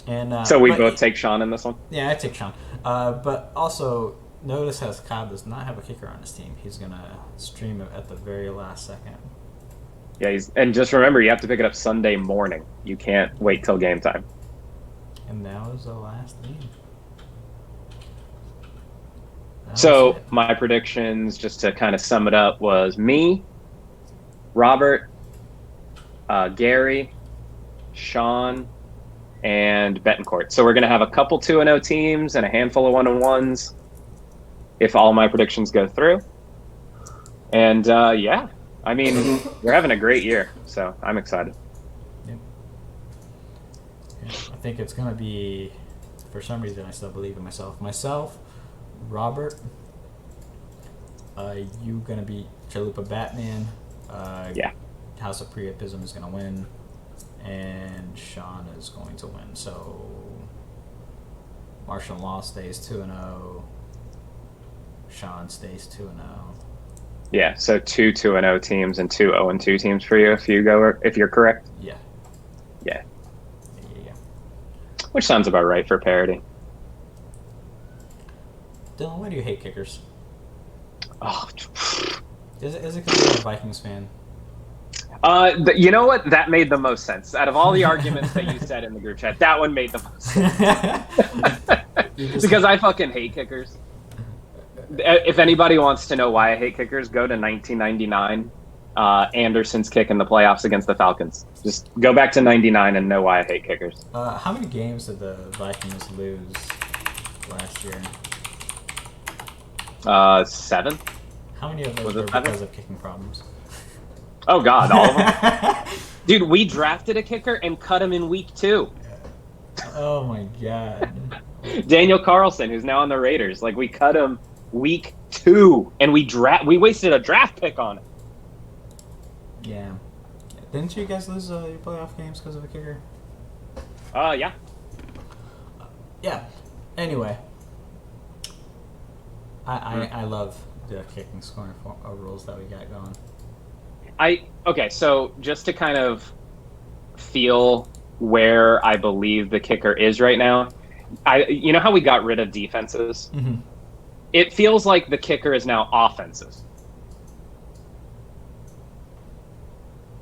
And so we both take Sean in this one? Yeah, I take Sean. But also, notice how Cobb does not have a kicker on his team. He's going to stream it at the very last second. Yeah, and just remember, you have to pick it up Sunday morning. You can't wait till game time. And that was the last game. So my predictions, just to kind of sum it up, was me, Robert, Gary, Sean, and Betancourt. So we're going to have a couple 2-0 teams and a handful of 1-1s if all my predictions go through. And I mean, we're having a great year, so I'm excited. I think it's going to be, for some reason, I still believe in myself. Robert, you going to beat Chalupa Batman. House of Priapism is going to win. And Sean is going to win. So, Martial Law stays 2-0. Sean stays 2-0. Yeah, so 2 2-0 teams and 2 0-2 teams for you if you're correct. Yeah. Which sounds about right for parity. Dylan, why do you hate kickers? Oh, is it because you're a Vikings fan? You know what? That made the most sense. Out of all the arguments that you said in the group chat, that one made the most sense. Because I fucking hate kickers. If anybody wants to know why I hate kickers, go to 1999. Anderson's kick in the playoffs against the Falcons. Just go back to 99 and know why I hate kickers. How many games did the Vikings lose last year? 7. How many of those were because of kicking problems? Oh, God, all of them. Dude, we drafted a kicker and cut him in week 2. Oh, my God. Daniel Carlson, who's now on the Raiders. Like, we cut him week 2, and we wasted a draft pick on it. Yeah. Didn't you guys lose your playoff games because of a kicker? Yeah. Yeah. Anyway. I love the kicking scoring rules that we got going. Okay, so just to kind of feel where I believe the kicker is right now, you know how we got rid of defenses? Mm-hmm. It feels like the kicker is now offenses.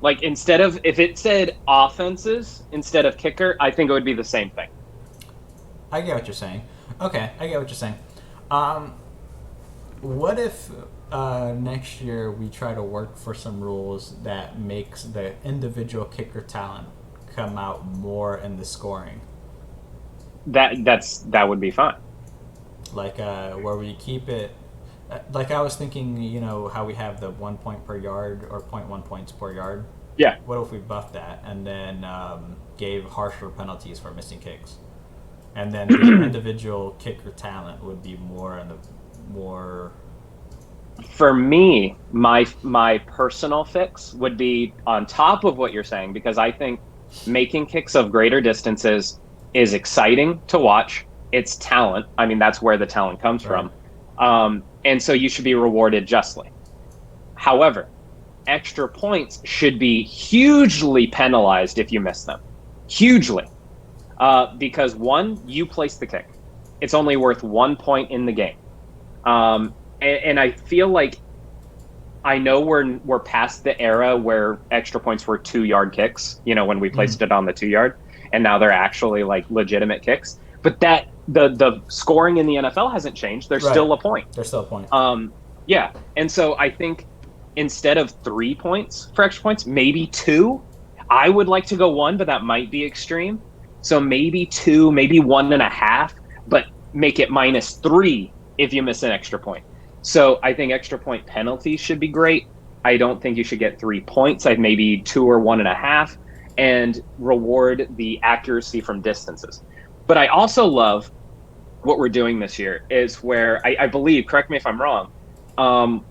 Like instead of if it said offenses instead of kicker, I think it would be the same thing. I get what you're saying. Okay, I get what you're saying. Um, what if next year we try to work for some rules that makes the individual kicker talent come out more in the scoring? That would be fine. Like where we keep it. Like I was thinking, how we have the 1 point per yard or 0.1 points per yard. Yeah. What if we buffed that and then gave harsher penalties for missing kicks? And then the individual kicker talent would be more in the more. For me, my personal fix would be on top of what you're saying, because I think making kicks of greater distances is exciting to watch. It's talent. I mean, that's where the talent comes Right. from. And so you should be rewarded justly. However, extra points should be hugely penalized if you miss them. Hugely. Because one, you place the kick. It's only worth 1 point in the game. And I feel like I know we're past the era where extra points were 2 yard kicks, when we placed it on the 2 yard, and now they're actually like legitimate kicks. But that the scoring in the NFL hasn't changed. There's Right. still a point. There's still a point. Yeah. And so I think instead of 3 points for extra points, maybe 2. I would like to go 1, but that might be extreme. So maybe 2, maybe 1.5, but make it -3 if you miss an extra point. So I think extra point penalties should be great. I don't think you should get 3 points. I'd maybe 2 or 1.5, and reward the accuracy from distances. But I also love what we're doing this year is where I believe, correct me if I'm wrong,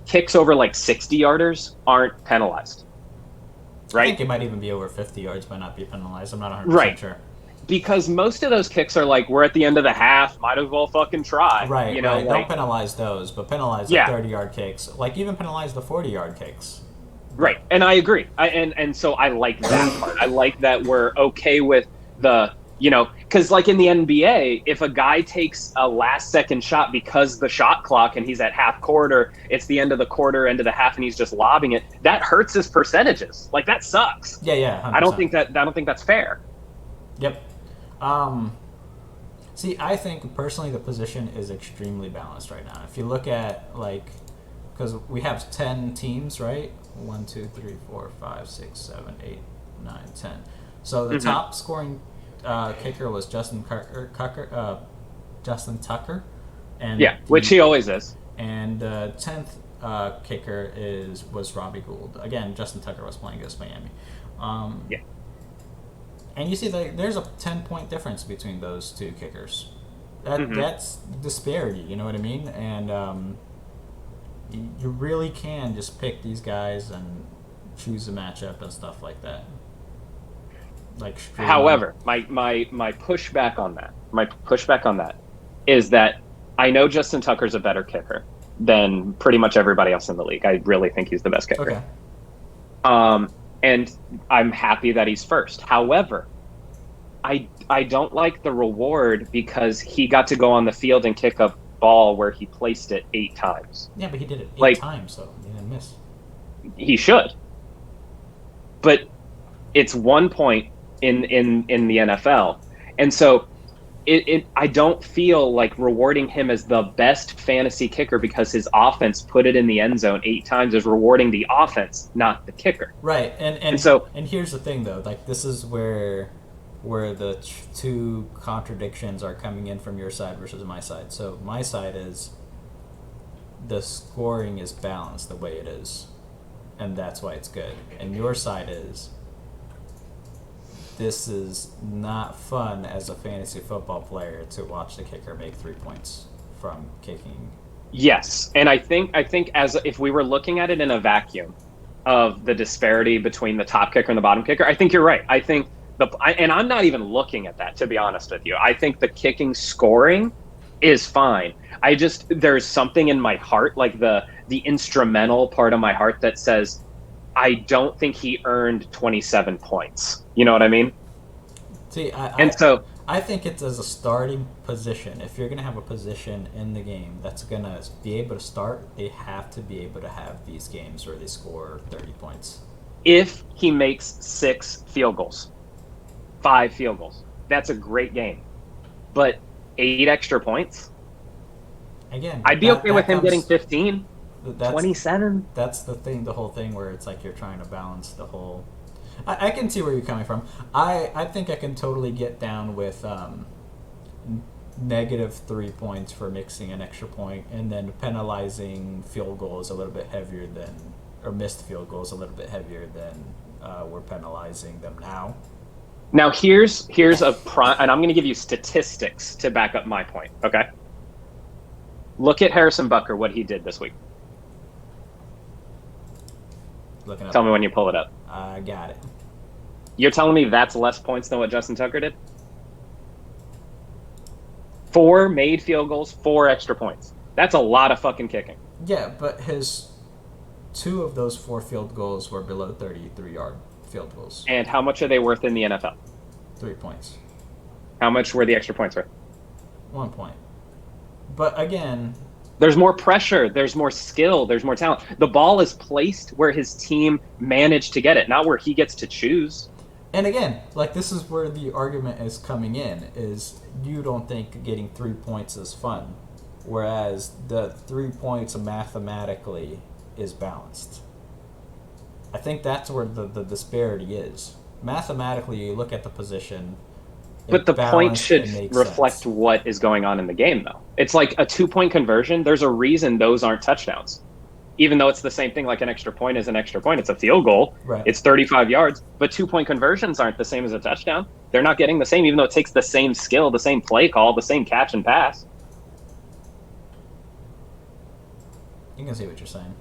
kicks over like 60-yarders aren't penalized. I Right? think it might even be over 50 yards, but not be penalized. I'm not 100% Right. sure. Because most of those kicks are like, we're at the end of the half, might as well fucking try. Right, You know, right. like, Don't penalize those, but penalize Yeah. the 30-yard kicks. Like, even penalize the 40-yard kicks. right. And I agree. And so I like that part. I like that we're okay with the, because like in the NBA, if a guy takes a last second shot because the shot clock and he's at half court, or it's the end of the quarter, end of the half, and he's just lobbing it, that hurts his percentages. Like, that sucks. Yeah, 100%. I don't think that's fair. Yep. See, I think personally the position is extremely balanced right now. If you look at, because we have 10 teams, right? 1, 2, 3, 4, 5, 6, 7, 8, 9, 10. So the top scoring kicker was Justin Tucker, and Yeah, which he always is. And the 10th kicker was Robbie Gould. Again, Justin Tucker was playing against Miami. Yeah. And you see, there's a 10-point difference between those two kickers. That's disparity, you know what I mean? And you really can just pick these guys and choose a matchup and stuff like that. However, my pushback on that is that I know Justin Tucker's a better kicker than pretty much everybody else in the league. I really think he's the best kicker. Okay. And I'm happy that he's first. However, I don't like the reward because he got to go on the field and kick a ball where he placed it 8 times. Yeah, but he did it 8 times, so he didn't miss. He should. But it's 1 point in the NFL. And so I don't feel like rewarding him as the best fantasy kicker because his offense put it in the end zone 8 times is rewarding the offense, not the kicker. Right, and so here's the thing though, this is where the two contradictions are coming in from your side versus my side. So my side is the scoring is balanced the way it is, and that's why it's good. And your side is this is not fun as a fantasy football player to watch the kicker make 3 points from kicking. Yes, and I think as if we were looking at it in a vacuum of the disparity between the top kicker and the bottom kicker, I think you're right. I think and I'm not even looking at that, to be honest with you. I think the kicking scoring is fine. There's something in my heart, like the instrumental part of my heart that says, I don't think he earned 27 points. You know what I mean? See, I think it's as a starting position. If you're going to have a position in the game that's going to be able to start, they have to be able to have these games where they score 30 points. If he makes 6 field goals, 5 field goals, that's a great game. But 8 extra points? Again, I'd be okay with him getting 15, 27. That's the thing, the whole thing where it's like you're trying to balance the whole... I can see where you're coming from. I think I can totally get down with negative 3 points for mixing an extra point, and then penalizing field goals a little bit heavier than, or missed field goals a little bit heavier than we're penalizing them now. Now here's a and I'm going to give you statistics to back up my point. Okay. Look at Harrison Butker, what he did this week. Looking up. Tell me when you pull it up. I got it. You're telling me that's less points than what Justin Tucker did? 4 made field goals, 4 extra points. That's a lot of fucking kicking. Yeah, but his 2 of those 4 field goals were below 33-yard field goals. And how much are they worth in the NFL? 3 points. How much were the extra points worth? 1 point. But again... There's more pressure, there's more skill, there's more talent. The ball is placed where his team managed to get it, not where he gets to choose. And again, like, this is where the argument is coming in, is you don't think getting 3 points is fun, whereas the 3 points mathematically is balanced. I think that's where the disparity is. Mathematically, you look at the position... But the point should reflect what is going on in the game, though. It's like a 2-point conversion. There's a reason those aren't touchdowns. Even though it's the same thing, like an extra point is an extra point. It's a field goal. Right. It's 35 yards. But 2-point conversions aren't the same as a touchdown. They're not getting the same, even though it takes the same skill, the same play call, the same catch and pass. You can see what you're saying.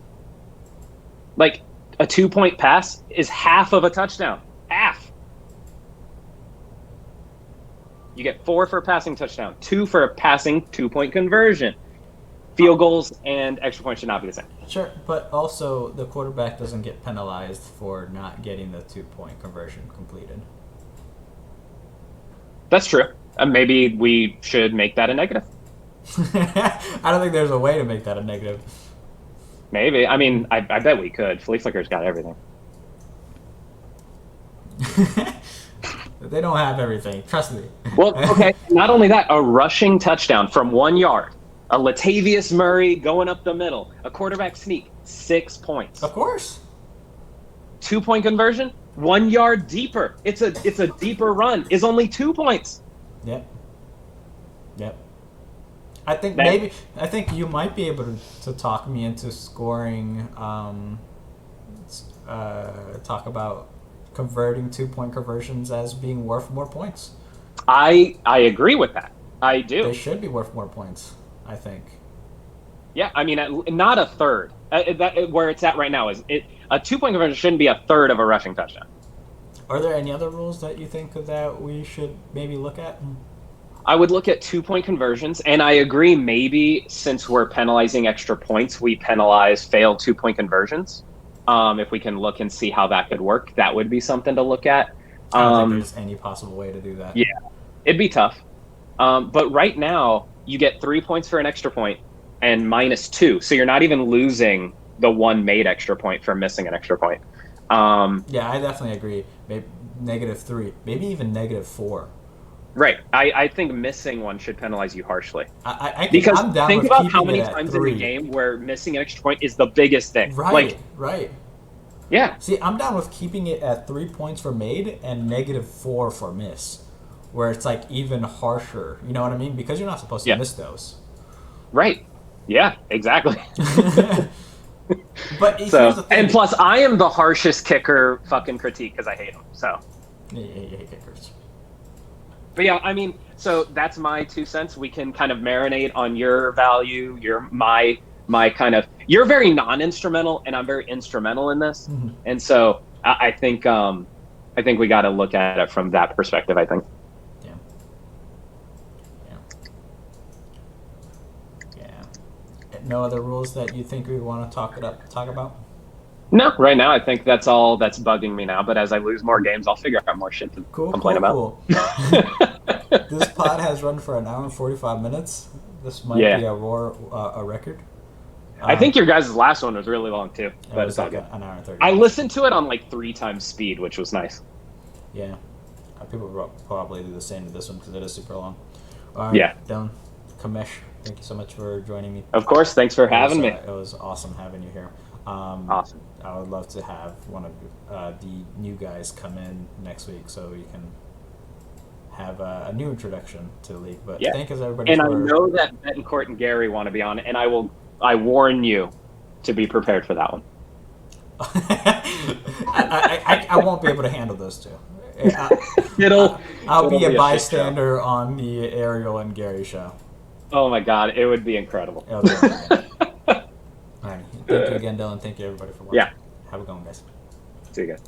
Like, a 2-point pass is half of a touchdown. Half. You get 4 for a passing touchdown, 2 for a passing 2-point conversion. Field goals and extra points should not be the same. Sure, but also the quarterback doesn't get penalized for not getting the 2-point conversion completed. That's true. Maybe we should make that a negative. I don't think there's a way to make that a negative. Maybe. I mean, I bet we could. Flea Flicker's got everything. They don't have everything. Trust me. Well, okay. Not only that, a rushing touchdown from 1 yard. A Latavius Murray going up the middle. A quarterback sneak. 6 points. Of course. 2-point conversion. 1 yard deeper. It's a deeper run. Is only 2 points. Yep. I think you might be able to talk me into scoring. Talk about converting 2-point conversions as being worth more points. I agree with that. I do. They should be worth more points, I think. Yeah, I mean, not a third. Where it's at right now is a 2-point conversion shouldn't be a third of a rushing touchdown. Are there any other rules that you think that we should maybe look at? I would look at 2-point conversions, and I agree. Maybe since we're penalizing extra points, we penalize failed 2-point conversions. If we can look and see how that could work, that would be something to look at. I don't think there's any possible way to do that. Yeah, it'd be tough. But right now, you get 3 points for an extra point and -2. So you're not even losing the 1 made extra point for missing an extra point. Yeah, I definitely agree. Maybe -3, maybe even -4. Right. I think missing one should penalize you harshly. Because think about how many times in the game where missing an extra point is the biggest thing. Right. Yeah. See, I'm down with keeping it at 3 points for made and -4 for miss, where it's like even harsher. You know what I mean? Because you're not supposed to miss those. Right. Yeah, exactly. But here's the thing. And plus, I am the harshest kicker fucking critique because I hate him. So. Yeah, you hate kickers. But yeah, I mean, so that's my 2 cents. We can kind of marinate on your value, my kind of. You're very non-instrumental, and I'm very instrumental in this, and so I think we got to look at it from that perspective. I think. Yeah. No other rules that you think we want to talk about? No, right now I think that's all that's bugging me now. But as I lose more games, I'll figure out more shit to complain about. Cool. This pod has run for an hour and 45 minutes. This might Yeah. be a record. I think your guys' last one was really long too, it but was it's all like good. an hour and 30 I minutes. listened to it on like 3 times speed, which was nice. Yeah. People will probably do the same to this one because it is super long. All right, Yeah. Dillon, Kamesh, thank you so much for joining me. Of course, thanks for having me. It was awesome having you here. Awesome. I would love to have one of the new guys come in next week so we can have a new introduction to the league. But Yeah. thank you everybody And I for... know that Betancourt and Gary want to be on, and I warn you to be prepared for that one. I won't be able to handle those two. I'll it'll be a shit bystander on the Ariel and Gary show. show. Oh my god, it would be incredible. All right. Thank you again, Dillon. Thank you everybody for watching. Yeah. Have a good one, guys. See you guys.